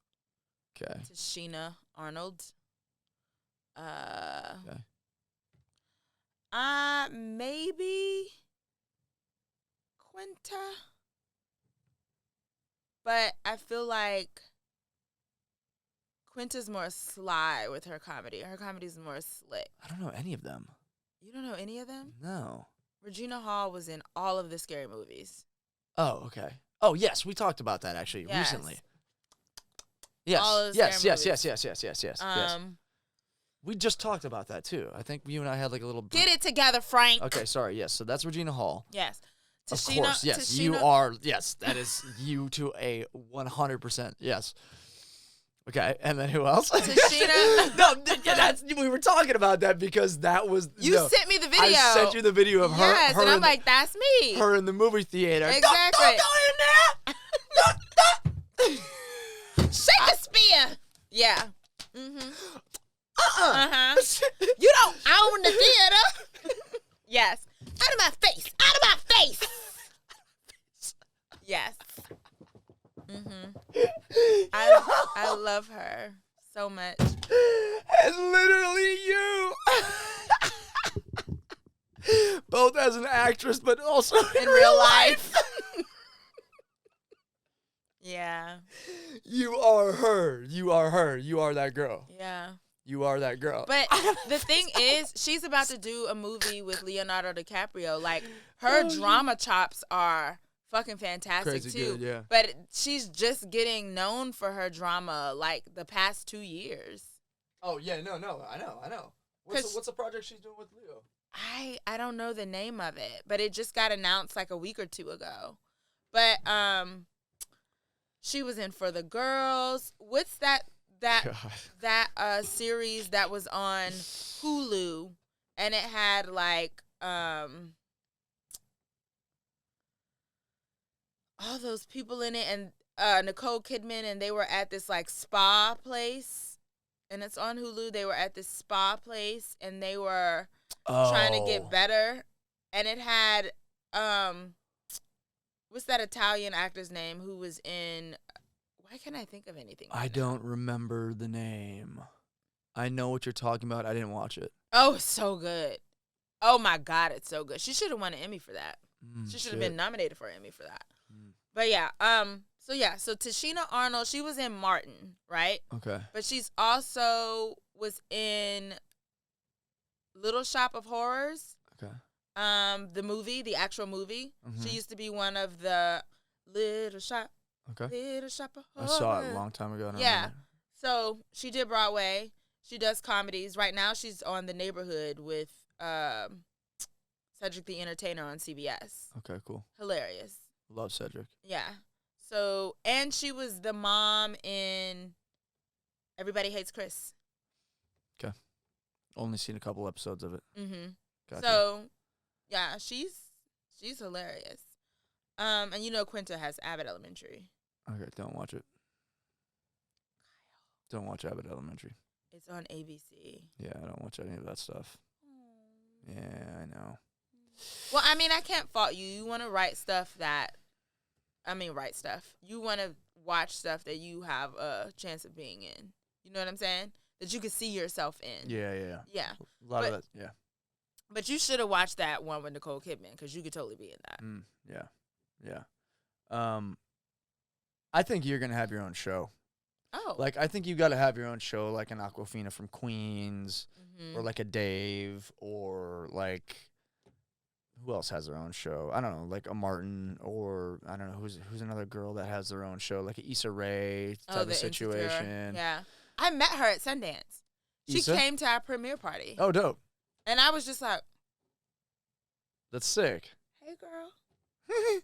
[SPEAKER 1] Okay.
[SPEAKER 2] Tashina Arnold.
[SPEAKER 1] Okay.
[SPEAKER 2] Maybe Quinta. But I feel like Quinta's more sly with her comedy. Her comedy's more slick.
[SPEAKER 1] I don't know any of them.
[SPEAKER 2] You don't know any of them?
[SPEAKER 1] No.
[SPEAKER 2] Regina Hall was in all of the Scary Movies.
[SPEAKER 1] Oh, okay. Oh, yes, we talked about that actually recently. Yes.
[SPEAKER 2] All of the
[SPEAKER 1] Yes.
[SPEAKER 2] Scary
[SPEAKER 1] Yes. We just talked about that too. I think you and I had like a little.
[SPEAKER 2] Get it together, Frank.
[SPEAKER 1] Okay, sorry. Yes, so that's Regina Hall.
[SPEAKER 2] Yes.
[SPEAKER 1] Of course, yes. You are. Yes, that is you to a 100%. Yes. Okay, and then who else?
[SPEAKER 2] Tashina.
[SPEAKER 1] No, we were talking about that because that was.
[SPEAKER 2] You sent me the video.
[SPEAKER 1] I sent you the video of her.
[SPEAKER 2] Yes,
[SPEAKER 1] her
[SPEAKER 2] and I'm like, that's me.
[SPEAKER 1] Her in the movie theater.
[SPEAKER 2] Exactly.
[SPEAKER 1] Don't go in there.
[SPEAKER 2] Shakespeare. Yeah. Mm-hmm. You don't own the theater. Yes. Out of my face. Out of my face. Yes. Mm-hmm. I love her so much.
[SPEAKER 1] It's literally you. Both as an actress, but also in real life.
[SPEAKER 2] Yeah.
[SPEAKER 1] You are her. You are her. You are that girl.
[SPEAKER 2] Yeah.
[SPEAKER 1] You are that girl.
[SPEAKER 2] But the thing is, she's about to do a movie with Leonardo DiCaprio. Like, her drama chops are fucking fantastic,
[SPEAKER 1] crazy
[SPEAKER 2] too.
[SPEAKER 1] good, yeah.
[SPEAKER 2] But she's just getting known for her drama, like, the past 2 years.
[SPEAKER 1] Oh, yeah, no, I know. What's the project she's doing with Leo?
[SPEAKER 2] I don't know the name of it, but it just got announced, like, a week or 2 ago. But, she was in For the Girls. What's that series that was on Hulu, and it had like all those people in it, and Nicole Kidman, and they were at this like spa place, and it's on Hulu. They were at this spa place, and they were trying to get better, and it had what's that Italian actor's name who was in? Why can't I think of anything?
[SPEAKER 1] I don't remember the name. I know what you're talking about. I didn't watch it.
[SPEAKER 2] Oh, it's so good. Oh my God, it's so good. She should have won an Emmy for that. She should have been nominated for an Emmy for that. But yeah, so Tashina Arnold, she was in Martin, right?
[SPEAKER 1] Okay.
[SPEAKER 2] But she's also was in Little Shop of Horrors.
[SPEAKER 1] Okay.
[SPEAKER 2] The movie, the actual movie. She used to be one of the Little Shop of Horrors.
[SPEAKER 1] I saw it a long time ago.
[SPEAKER 2] Yeah. So she did Broadway. She does comedies. Right now she's on The Neighborhood with Cedric the Entertainer on CBS.
[SPEAKER 1] Okay, cool.
[SPEAKER 2] Hilarious.
[SPEAKER 1] Love Cedric.
[SPEAKER 2] Yeah. So, and she was the mom in Everybody Hates Chris.
[SPEAKER 1] Okay. Only seen a couple episodes of it.
[SPEAKER 2] Gotcha. So, yeah, she's hilarious. And you know Quinta has Abbott Elementary.
[SPEAKER 1] Okay, don't watch it. Don't watch Abbott Elementary.
[SPEAKER 2] It's on ABC.
[SPEAKER 1] Yeah, I don't watch any of that stuff. Yeah, I know.
[SPEAKER 2] Well, I mean, I can't fault you. You want to write stuff. You want to watch stuff that you have a chance of being in. You know what I'm saying? That you can see yourself in.
[SPEAKER 1] Yeah.
[SPEAKER 2] Yeah.
[SPEAKER 1] A lot of that, yeah.
[SPEAKER 2] But you should have watched that one with Nicole Kidman because you could totally be in that.
[SPEAKER 1] Yeah. I think you're going to have your own show.
[SPEAKER 2] Oh.
[SPEAKER 1] Like, I think you got to have your own show, like an Aquafina from Queens, or like a Dave, or like, who else has their own show? I don't know, like a Martin, or I don't know, who's another girl that has their own show, like an Issa Rae type of situation.
[SPEAKER 2] Yeah. I met her at Sundance. She came to our premiere party.
[SPEAKER 1] Oh, dope.
[SPEAKER 2] And I was just like,
[SPEAKER 1] that's sick.
[SPEAKER 2] Hey, girl. Hey.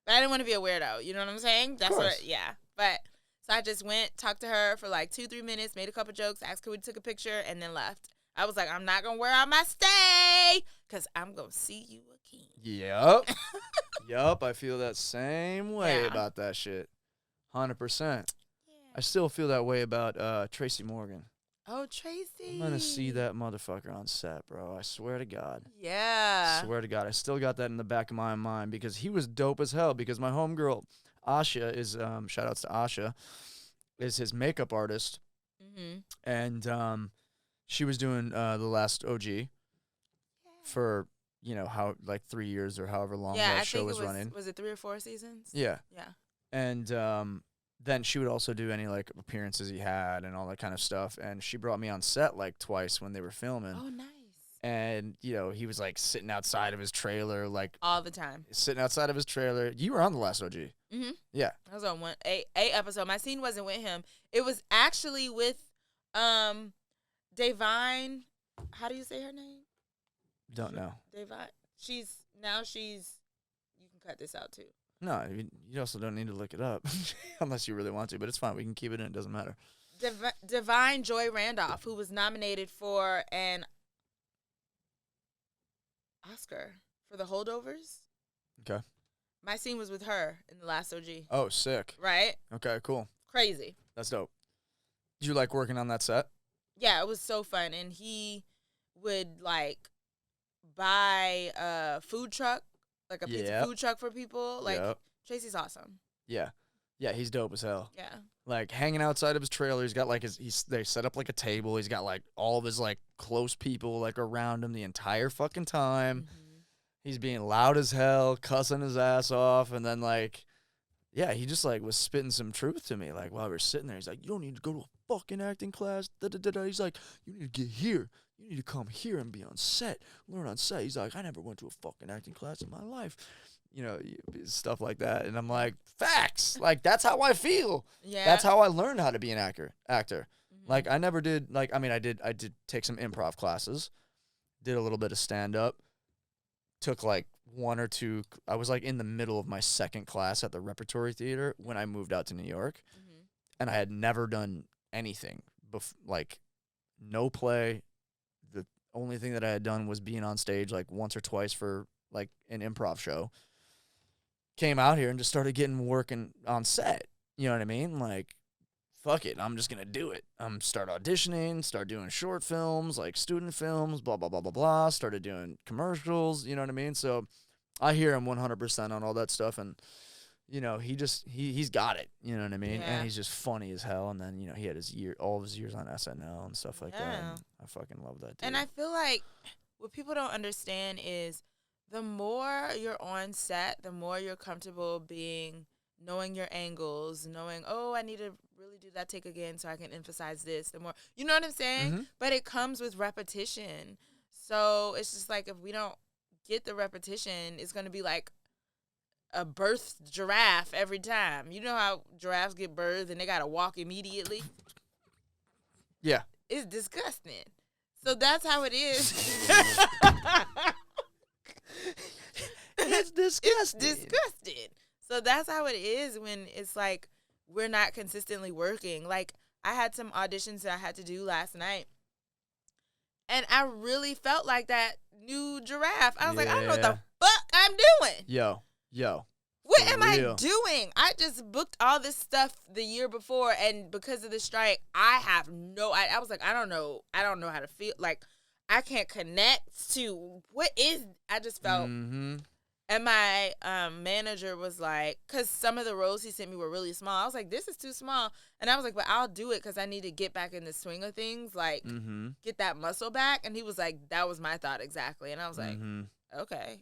[SPEAKER 2] But I didn't want to be a weirdo. You know what I'm saying? That's what, yeah. But so I just went, talked to her for like 2-3 minutes, made a couple jokes, asked her we took a picture, and then left. I was like, I'm not going to wear out my stay because I'm going to see you again.
[SPEAKER 1] Yep. Yup. I feel that same way about that shit. 100%. Yeah. I still feel that way about Tracy Morgan.
[SPEAKER 2] Oh, Tracy.
[SPEAKER 1] I'm going to see that motherfucker on set, bro. I swear to God.
[SPEAKER 2] Yeah.
[SPEAKER 1] I swear to God. I still got that in the back of my mind because he was dope as hell because my homegirl, Asha, is, shout outs to Asha, is his makeup artist. And she was doing the Last O.G. for, how like 3 years or however long that show was running.
[SPEAKER 2] Was it 3 or 4 seasons?
[SPEAKER 1] Yeah.
[SPEAKER 2] Yeah.
[SPEAKER 1] And then she would also do any like appearances he had and all that kind of stuff. And she brought me on set like twice when they were filming.
[SPEAKER 2] Oh, nice.
[SPEAKER 1] And, he was like sitting outside of his trailer, like
[SPEAKER 2] all the time.
[SPEAKER 1] Sitting outside of his trailer. You were on the Last O.G. Yeah.
[SPEAKER 2] I was on a episode. My scene wasn't with him. It was actually with Davine. How do you say her name?
[SPEAKER 1] Don't know.
[SPEAKER 2] Davine. She's. You can cut this out too.
[SPEAKER 1] No, you also don't need to look it up unless you really want to, but it's fine. We can keep it in. It doesn't matter.
[SPEAKER 2] Divine Joy Randolph, who was nominated for an Oscar for The Holdovers.
[SPEAKER 1] Okay.
[SPEAKER 2] My scene was with her in the Last O.G.
[SPEAKER 1] Oh, sick.
[SPEAKER 2] Right?
[SPEAKER 1] Okay, cool.
[SPEAKER 2] Crazy.
[SPEAKER 1] That's dope. Did you like working on that set?
[SPEAKER 2] Yeah, it was so fun. And he would, like, buy a food truck, like a pizza food truck for people. Like, Tracy's awesome.
[SPEAKER 1] Yeah. Yeah, he's dope as hell.
[SPEAKER 2] Yeah.
[SPEAKER 1] Like, hanging outside of his trailer, he's got, like, they set up, like, a table. He's got, like, all of his, like, close people, like, around him the entire fucking time. He's being loud as hell, cussing his ass off, and then, like, yeah, he just, like, was spitting some truth to me. Like, while we were sitting there, he's like, you don't need to go to a fucking acting class. He's like, you need to get here. You need to come here and be on set, learn on set. He's like, I never went to a fucking acting class in my life. Stuff like that. And I'm like, facts. Like, that's how I feel.
[SPEAKER 2] Yeah.
[SPEAKER 1] That's how I learned how to be an actor. Like, I never did, like, I mean, I did take some improv classes, did a little bit of stand-up, took, like, 1 or 2, I was, like, in the middle of my second class at the Repertory Theater when I moved out to New York, and I had never done anything, like, no play. The only thing that I had done was being on stage, like, once or twice for, like, an improv show. Came out here and just started getting working on set. You know what I mean? Like, fuck it, I'm just going to do it. Start auditioning, start doing short films, like student films, blah, blah, blah, blah, blah. Started doing commercials, you know what I mean? So I hear him 100% on all that stuff. And you know, he's got it. You know what I mean?
[SPEAKER 2] Yeah.
[SPEAKER 1] And he's just funny as hell. And then, you know, he had all of his years on SNL and stuff like that. And I fucking love that dude.
[SPEAKER 2] And I feel like what people don't understand is the more you're on set, the more you're comfortable knowing your angles, knowing, I need to really do that take again so I can emphasize this. The more, you know what I'm saying?
[SPEAKER 1] Mm-hmm.
[SPEAKER 2] But it comes with repetition. So it's just like if we don't get the repetition, it's going to be like a birthed giraffe every time. You know how giraffes get birthed and they got to walk immediately?
[SPEAKER 1] Yeah.
[SPEAKER 2] It's disgusting. So that's how it is.
[SPEAKER 1] It's disgusting.
[SPEAKER 2] It's disgusting. So that's how it is when it's like we're not consistently working. Like I had some auditions that I had to do last night. And I really felt like that new giraffe. I was like, I don't know what the fuck I'm doing.
[SPEAKER 1] Yo.
[SPEAKER 2] What am I doing? I just booked all this stuff the year before, and because of the strike, I have I was like, I don't know how to feel. Like, I can't connect to I just felt.
[SPEAKER 1] Mm-hmm.
[SPEAKER 2] And my manager was like, because some of the roles he sent me were really small. I was like, this is too small. And I was like, but I'll do it because I need to get back in the swing of things, like get that muscle back. And he was like, that was my thought exactly. And I was like, okay.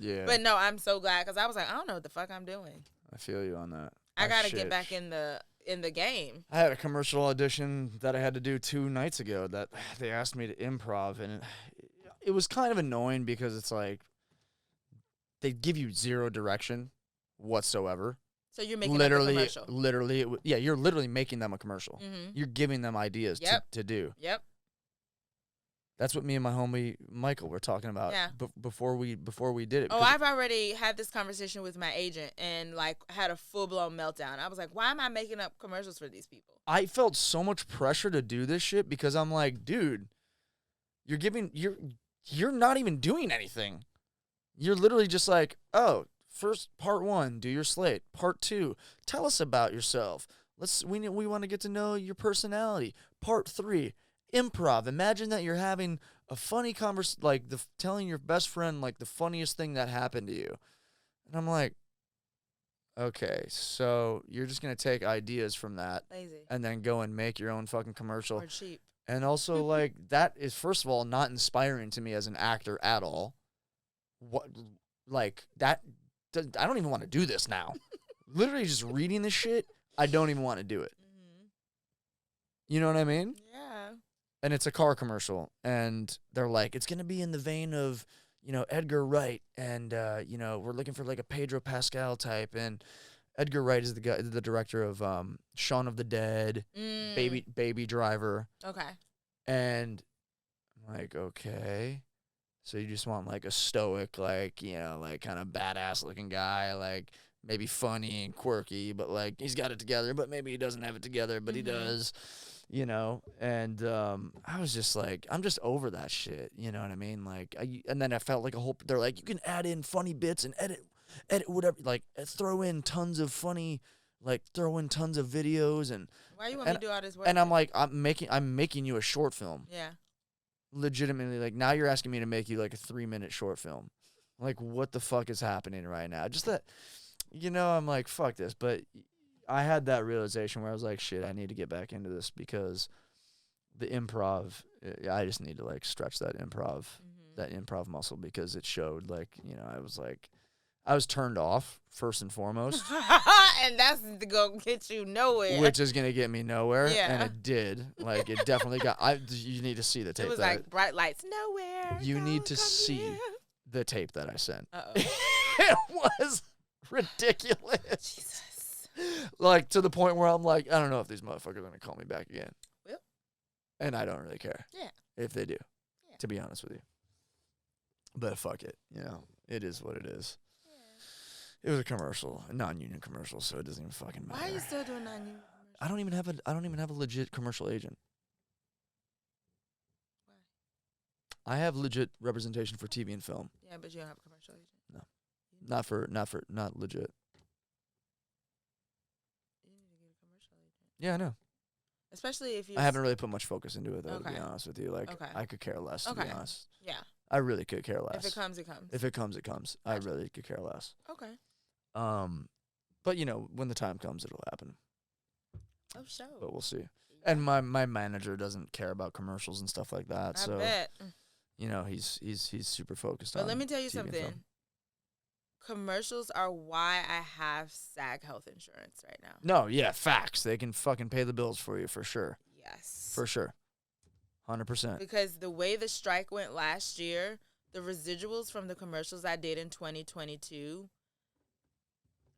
[SPEAKER 1] Yeah.
[SPEAKER 2] But no, I'm so glad because I was like, I don't know what the fuck I'm doing.
[SPEAKER 1] I feel you on that.
[SPEAKER 2] I got to get back in the game.
[SPEAKER 1] I had a commercial audition that I had to do 2 nights ago that they asked me to improv. And it was kind of annoying because it's like, they give you zero direction whatsoever.
[SPEAKER 2] So you're making up a commercial.
[SPEAKER 1] You're literally making them a commercial.
[SPEAKER 2] Mm-hmm.
[SPEAKER 1] You're giving them ideas to do.
[SPEAKER 2] Yep.
[SPEAKER 1] That's what me and my homie Michael were talking about before we did it.
[SPEAKER 2] Oh, I've already had this conversation with my agent and like had a full-blown meltdown. I was like, why am I making up commercials for these people?
[SPEAKER 1] I felt so much pressure to do this shit because I'm like, dude, you're not even doing anything. You're literally just like, oh, first part 1, do your slate. Part 2, tell us about yourself. We want to get to know your personality. Part 3, improv. Imagine that you're having a funny conversation, like telling your best friend like the funniest thing that happened to you. And I'm like, okay, so you're just gonna take ideas from that,
[SPEAKER 2] lazy,
[SPEAKER 1] and then go and make your own fucking commercial.
[SPEAKER 2] Or cheap.
[SPEAKER 1] And also, like, that is first of all not inspiring to me as an actor at all. What, like that? I don't even want to do this now. Literally, just reading this shit, I don't even want to do it.
[SPEAKER 2] Mm-hmm.
[SPEAKER 1] You know what I mean?
[SPEAKER 2] Yeah.
[SPEAKER 1] And it's a car commercial, and they're like, it's gonna be in the vein of, you know, Edgar Wright, and you know, we're looking for like a Pedro Pascal type, and Edgar Wright is the director of Shaun of the Dead, Baby Driver.
[SPEAKER 2] Okay.
[SPEAKER 1] And I'm like, okay, so you just want like a stoic, like, you know, like kind of badass looking guy, like maybe funny and quirky, but like he's got it together, but maybe he doesn't have it together, but he does. You know, and I was just like, I'm just over that shit. You know what I mean? Like, and then I felt like they're like, you can add in funny bits and edit whatever, like throw in tons of videos and.
[SPEAKER 2] Why you want me to do all this work?
[SPEAKER 1] And I'm like, I'm making you a short film.
[SPEAKER 2] Yeah.
[SPEAKER 1] Legitimately, like now you're asking me to make you like a 3-minute short film. Like, what the fuck is happening right now? Just that, you know, I'm like, fuck this, but. I had that realization where I was like, shit, I need to get back into this because the improv, I just need to like stretch that improv muscle because it showed, like, you know, I was turned off first and foremost.
[SPEAKER 2] And that's to go get you nowhere.
[SPEAKER 1] Which is going to get me nowhere.
[SPEAKER 2] Yeah.
[SPEAKER 1] And it did. Like, it definitely you need to see the tape.
[SPEAKER 2] It was like bright lights, nowhere.
[SPEAKER 1] You need to see the tape that I sent.
[SPEAKER 2] Uh-oh.
[SPEAKER 1] It was ridiculous.
[SPEAKER 2] Jesus.
[SPEAKER 1] Like, to the point where I'm like, I don't know if these motherfuckers are going to call me back again.
[SPEAKER 2] Well.
[SPEAKER 1] And I don't really care.
[SPEAKER 2] Yeah.
[SPEAKER 1] If they do. Yeah. To be honest with you. But fuck it. You know, it is what it is. Yeah. It was a commercial, a non-union commercial, so it doesn't even fucking matter.
[SPEAKER 2] Why are you still doing non-union commercials?
[SPEAKER 1] I don't even have a legit commercial agent. Why? I have legit representation for TV and film.
[SPEAKER 2] Yeah, but you don't have a commercial agent.
[SPEAKER 1] No. Not legit. Yeah, I know.
[SPEAKER 2] Especially if you.
[SPEAKER 1] I haven't really put much focus into it, though, to be honest with you. Like, I could care less, to be honest.
[SPEAKER 2] Yeah.
[SPEAKER 1] I really could care less.
[SPEAKER 2] If it comes, it comes.
[SPEAKER 1] If it comes, it comes. Gotcha. I really could care less.
[SPEAKER 2] Okay.
[SPEAKER 1] But, when the time comes, it'll happen.
[SPEAKER 2] Oh, sure.
[SPEAKER 1] But we'll see. And my manager doesn't care about commercials and stuff like that.
[SPEAKER 2] I bet.
[SPEAKER 1] He's super focused on.
[SPEAKER 2] But let me tell you
[SPEAKER 1] TV and
[SPEAKER 2] something.
[SPEAKER 1] film.
[SPEAKER 2] Commercials are why I have SAG health insurance right now.
[SPEAKER 1] No, yeah, facts. They can fucking pay the bills for you for sure.
[SPEAKER 2] Yes.
[SPEAKER 1] For sure. 100%.
[SPEAKER 2] Because the way the strike went last year, the residuals from the commercials I did in 2022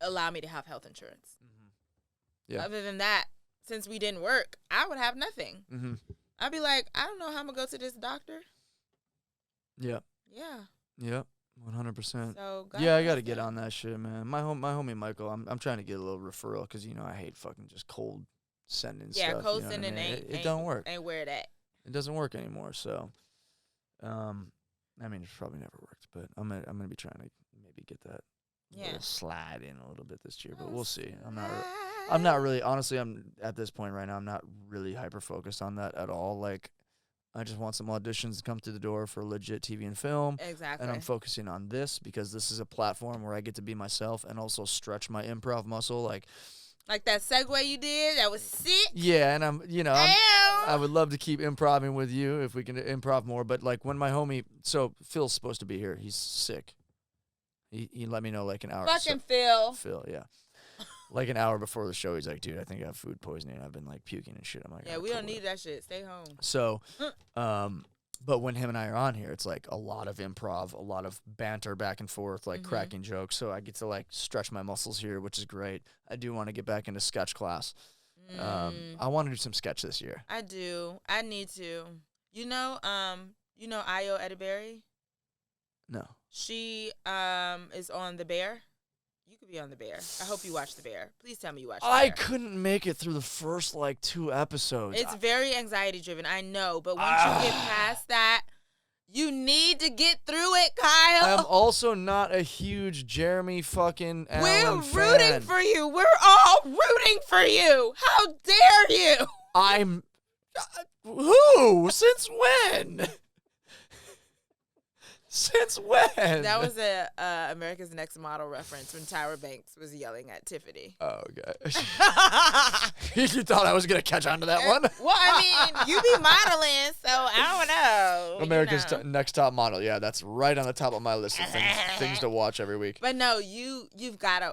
[SPEAKER 2] allow me to have health insurance.
[SPEAKER 1] Mm-hmm. Yeah.
[SPEAKER 2] Other than that, since we didn't work, I would have nothing.
[SPEAKER 1] Mm-hmm.
[SPEAKER 2] I'd be like, I don't know how I'm going to go to this doctor.
[SPEAKER 1] Yep.
[SPEAKER 2] Yeah.
[SPEAKER 1] Yep. 100%.
[SPEAKER 2] So
[SPEAKER 1] yeah, I got to get on that shit, man. My homie Michael, I'm trying to get a little referral because, I hate fucking just cold sending stuff.
[SPEAKER 2] Yeah, cold
[SPEAKER 1] you know
[SPEAKER 2] sending
[SPEAKER 1] it don't work.
[SPEAKER 2] Ain't where it at.
[SPEAKER 1] It doesn't work anymore, so it's probably never worked, but I'm gonna be trying to maybe get that little slide in a little bit this year, but we'll see. I'm not really, honestly, I'm at this point right now, I'm not really hyper focused on that at all. Like, I just want some auditions to come through the door for legit TV and film.
[SPEAKER 2] Exactly.
[SPEAKER 1] And I'm focusing on this because this is a platform where I get to be myself and also stretch my improv muscle. Like
[SPEAKER 2] that segue you did, that was sick.
[SPEAKER 1] Yeah, and I would love to keep improving with you if we can improv more. But like when my homie, so Phil's supposed to be here. He's sick. He let me know like an hour.
[SPEAKER 2] Fucking Phil.
[SPEAKER 1] Phil, yeah. Like an hour before the show, he's like, dude, I think I have food poisoning. I've been like puking and shit. I'm like,
[SPEAKER 2] yeah, we don't need that shit. Stay home.
[SPEAKER 1] So, but when him and I are on here, it's like a lot of improv, a lot of banter back and forth, like cracking jokes. So I get to like stretch my muscles here, which is great. I do want to get back into sketch class. I want to do some sketch this year.
[SPEAKER 2] I do. I need to. Ayo Edeberry?
[SPEAKER 1] No.
[SPEAKER 2] She is on The Bear. You could be on The Bear. I hope you watch The Bear. Please tell me you watch The Bear.
[SPEAKER 1] I couldn't make it through the first, 2 episodes.
[SPEAKER 2] It's very anxiety-driven, I know. But once you get past that, you need to get through it, Kyle.
[SPEAKER 1] I'm also not a huge Jeremy fucking Allen fan.
[SPEAKER 2] We're rooting for you. We're all rooting for you. How dare you?
[SPEAKER 1] I'm... Who? Since when? Since when?
[SPEAKER 2] That was a America's Next Model reference when Tyra Banks was yelling at Tiffany.
[SPEAKER 1] Oh, okay. You thought I was going to catch on to that one?
[SPEAKER 2] Well, I mean, you be modeling, so I don't know.
[SPEAKER 1] America's Next Top Model. Yeah, that's right on the top of my list of things to watch every week.
[SPEAKER 2] But no, you've gotta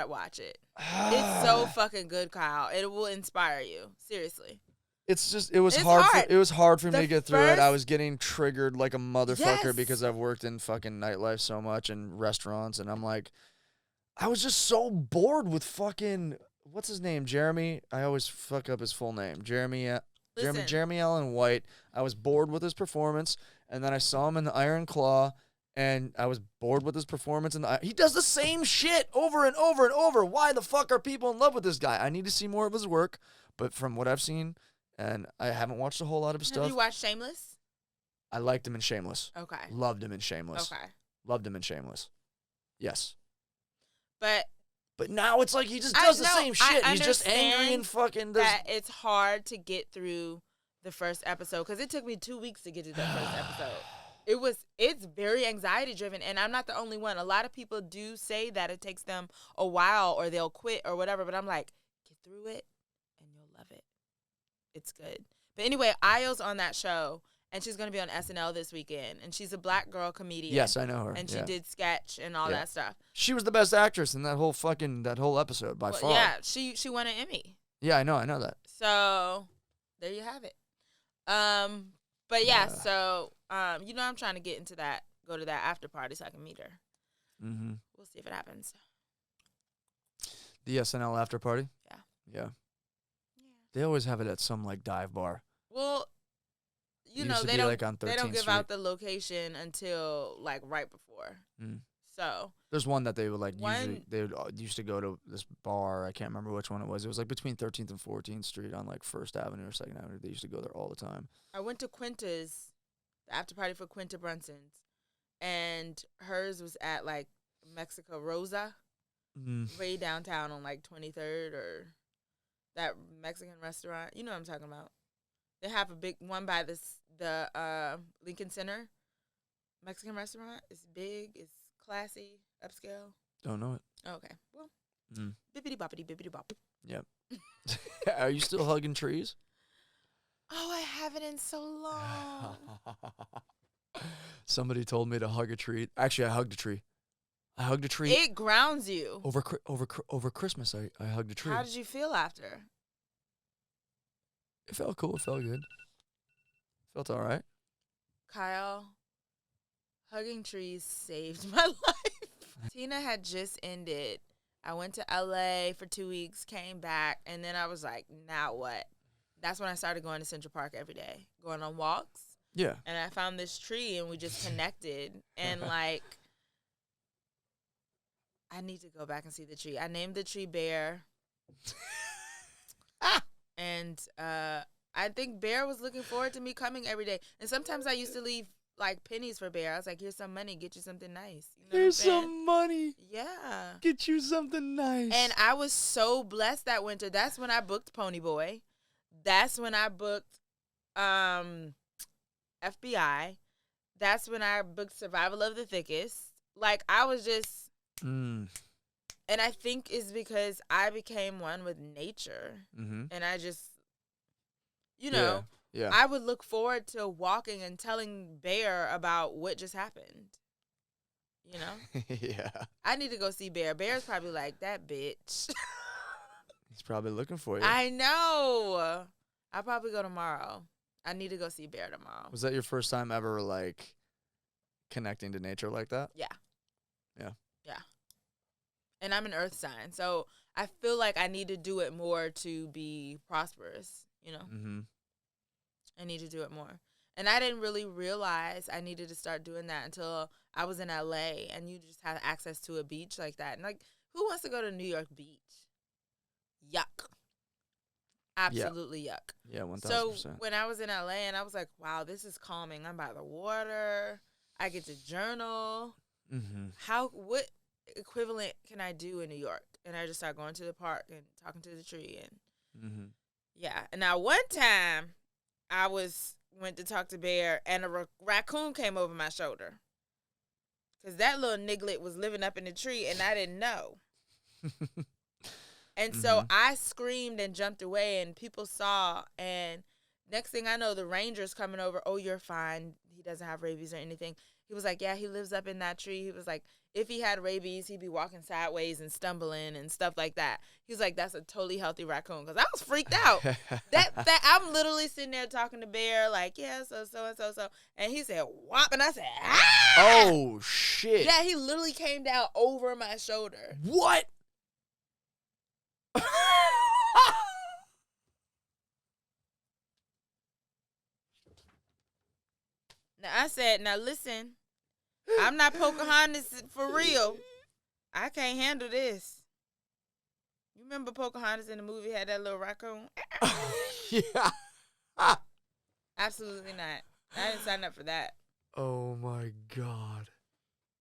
[SPEAKER 2] watch it. It's so fucking good, Kyle. It will inspire you. Seriously.
[SPEAKER 1] It was hard for me to get through it. I was getting triggered like a motherfucker because I've worked in fucking nightlife so much and restaurants, and I'm like, I was just so bored with fucking, what's his name? Jeremy? I always fuck up his full name. Jeremy Allen White. I was bored with his performance, and then I saw him in the Iron Claw, and I was bored with his performance. And he does the same shit over and over and over. Why the fuck are people in love with this guy? I need to see more of his work, but from what I've seen, and I haven't watched a whole lot of his stuff.
[SPEAKER 2] Have you watched Shameless?
[SPEAKER 1] I liked him in Shameless.
[SPEAKER 2] Okay.
[SPEAKER 1] Loved him in Shameless.
[SPEAKER 2] Okay.
[SPEAKER 1] Loved him in Shameless. Yes.
[SPEAKER 2] But
[SPEAKER 1] now it's like he just does the same shit. He's just angry and fucking...
[SPEAKER 2] That it's hard to get through the first episode because it took me 2 weeks to get to that first episode. It's very anxiety driven, and I'm not the only one. A lot of people do say that it takes them a while or they'll quit or whatever, but I'm like, get through it and you'll love it. It's good. But anyway, Ayo's on that show, and she's going to be on SNL this weekend, and she's a black girl comedian.
[SPEAKER 1] Yes, I know her.
[SPEAKER 2] And she did sketch and all that stuff.
[SPEAKER 1] She was the best actress in that whole episode by far.
[SPEAKER 2] Yeah, she won an Emmy.
[SPEAKER 1] Yeah, I know that.
[SPEAKER 2] So, there you have it. But yeah, so I'm trying to get into that, go to that after party so I can meet her. Mm-hmm. We'll see if it happens.
[SPEAKER 1] The SNL after party? Yeah. They always have it at some dive bar.
[SPEAKER 2] Well, they don't give out the location until right before. Mm. So
[SPEAKER 1] there's one that they would used to go to this bar. I can't remember which one it was. It was between 13th and 14th Street on First Avenue or Second Avenue. They used to go there all the time.
[SPEAKER 2] I went to Quinta's, the after party for Quinta Brunson's, and hers was at Mexico Rosa, way downtown on 23rd or that Mexican restaurant. You know what I'm talking about. They have a big one by the Lincoln Center Mexican restaurant. It's big. It's classy, upscale.
[SPEAKER 1] Don't know it.
[SPEAKER 2] Okay. Well,
[SPEAKER 1] Mm.
[SPEAKER 2] Bippity boppity bippity bop.
[SPEAKER 1] Yep. Are you still hugging trees?
[SPEAKER 2] Oh, I haven't in so long.
[SPEAKER 1] Somebody told me to hug a tree. Actually, I hugged a tree. I hugged a tree
[SPEAKER 2] It grounds you.
[SPEAKER 1] over Christmas. I hugged a tree.
[SPEAKER 2] How did you feel after?
[SPEAKER 1] It felt cool. It felt good. Felt all right.
[SPEAKER 2] Kyle, hugging trees saved my life. Tina had just ended. I went to LA for 2 weeks, came back, and then I was like, now what? That's when I started going to Central Park every day, going on walks.
[SPEAKER 1] Yeah.
[SPEAKER 2] And I found this tree, and we just connected. And, like, I need to go back and see the tree. I named the tree Bear. And I think Bear was looking forward to me coming every day. And sometimes I used to leave, like, pennies for Bear. I was like, here's some money. Get you something nice. You know
[SPEAKER 1] Here's some money.
[SPEAKER 2] Yeah.
[SPEAKER 1] Get you something nice.
[SPEAKER 2] And I was so blessed that winter. That's when I booked Pony Boy. That's when I booked FBI. That's when I booked Survival of the Thickest. Like, I was just... And I think it's because I became one with nature.
[SPEAKER 1] Mm-hmm.
[SPEAKER 2] And I just, you know,
[SPEAKER 1] yeah.
[SPEAKER 2] I would look forward to walking and telling Bear about what just happened. You know?
[SPEAKER 1] Yeah.
[SPEAKER 2] I need to go see Bear. Bear's probably like, that bitch.
[SPEAKER 1] He's probably looking for you.
[SPEAKER 2] I know. I'll probably go tomorrow. I need to go see Bear tomorrow.
[SPEAKER 1] Was that your first time ever, like, connecting to nature like that?
[SPEAKER 2] Yeah.
[SPEAKER 1] Yeah.
[SPEAKER 2] Yeah. And I'm an earth sign, so I feel like I need to do it more to be prosperous, you know?
[SPEAKER 1] Mm-hmm.
[SPEAKER 2] I need to do it more. And I didn't really realize I needed to start doing that until I was in LA, and you just have access to a beach like that. And, like, who wants to go to New York Beach? Yuck. Absolutely yuck.
[SPEAKER 1] Yeah, 1,000%.
[SPEAKER 2] So when I was in LA, and I was like, wow, this is calming. I'm by the water. I get to journal.
[SPEAKER 1] Mm-hmm.
[SPEAKER 2] What equivalent can I do in New York? And I just started going to the park and talking to the tree. And yeah. And now one time I went to talk to Bear, and a raccoon came over my shoulder. Because that little niglet was living up in the tree, and I didn't know. And so I screamed and jumped away, and people saw. And next thing I know, the ranger's coming over. Oh, you're fine. He doesn't have rabies or anything. He was like, yeah, he lives up in that tree. He was like, if he had rabies, he'd be walking sideways and stumbling and stuff like that. He was like, that's a totally healthy raccoon. Because I was freaked out. that I'm literally sitting there talking to Bear, like, yeah, so. And he said, whop. And I said, ah!
[SPEAKER 1] Oh, shit.
[SPEAKER 2] Yeah, he literally came down over my shoulder.
[SPEAKER 1] What?
[SPEAKER 2] Now, I said, now listen, I'm not Pocahontas for real. I can't handle this. You remember Pocahontas in the movie had that little raccoon?
[SPEAKER 1] Yeah.
[SPEAKER 2] Absolutely not. I didn't sign up for that.
[SPEAKER 1] Oh, my God.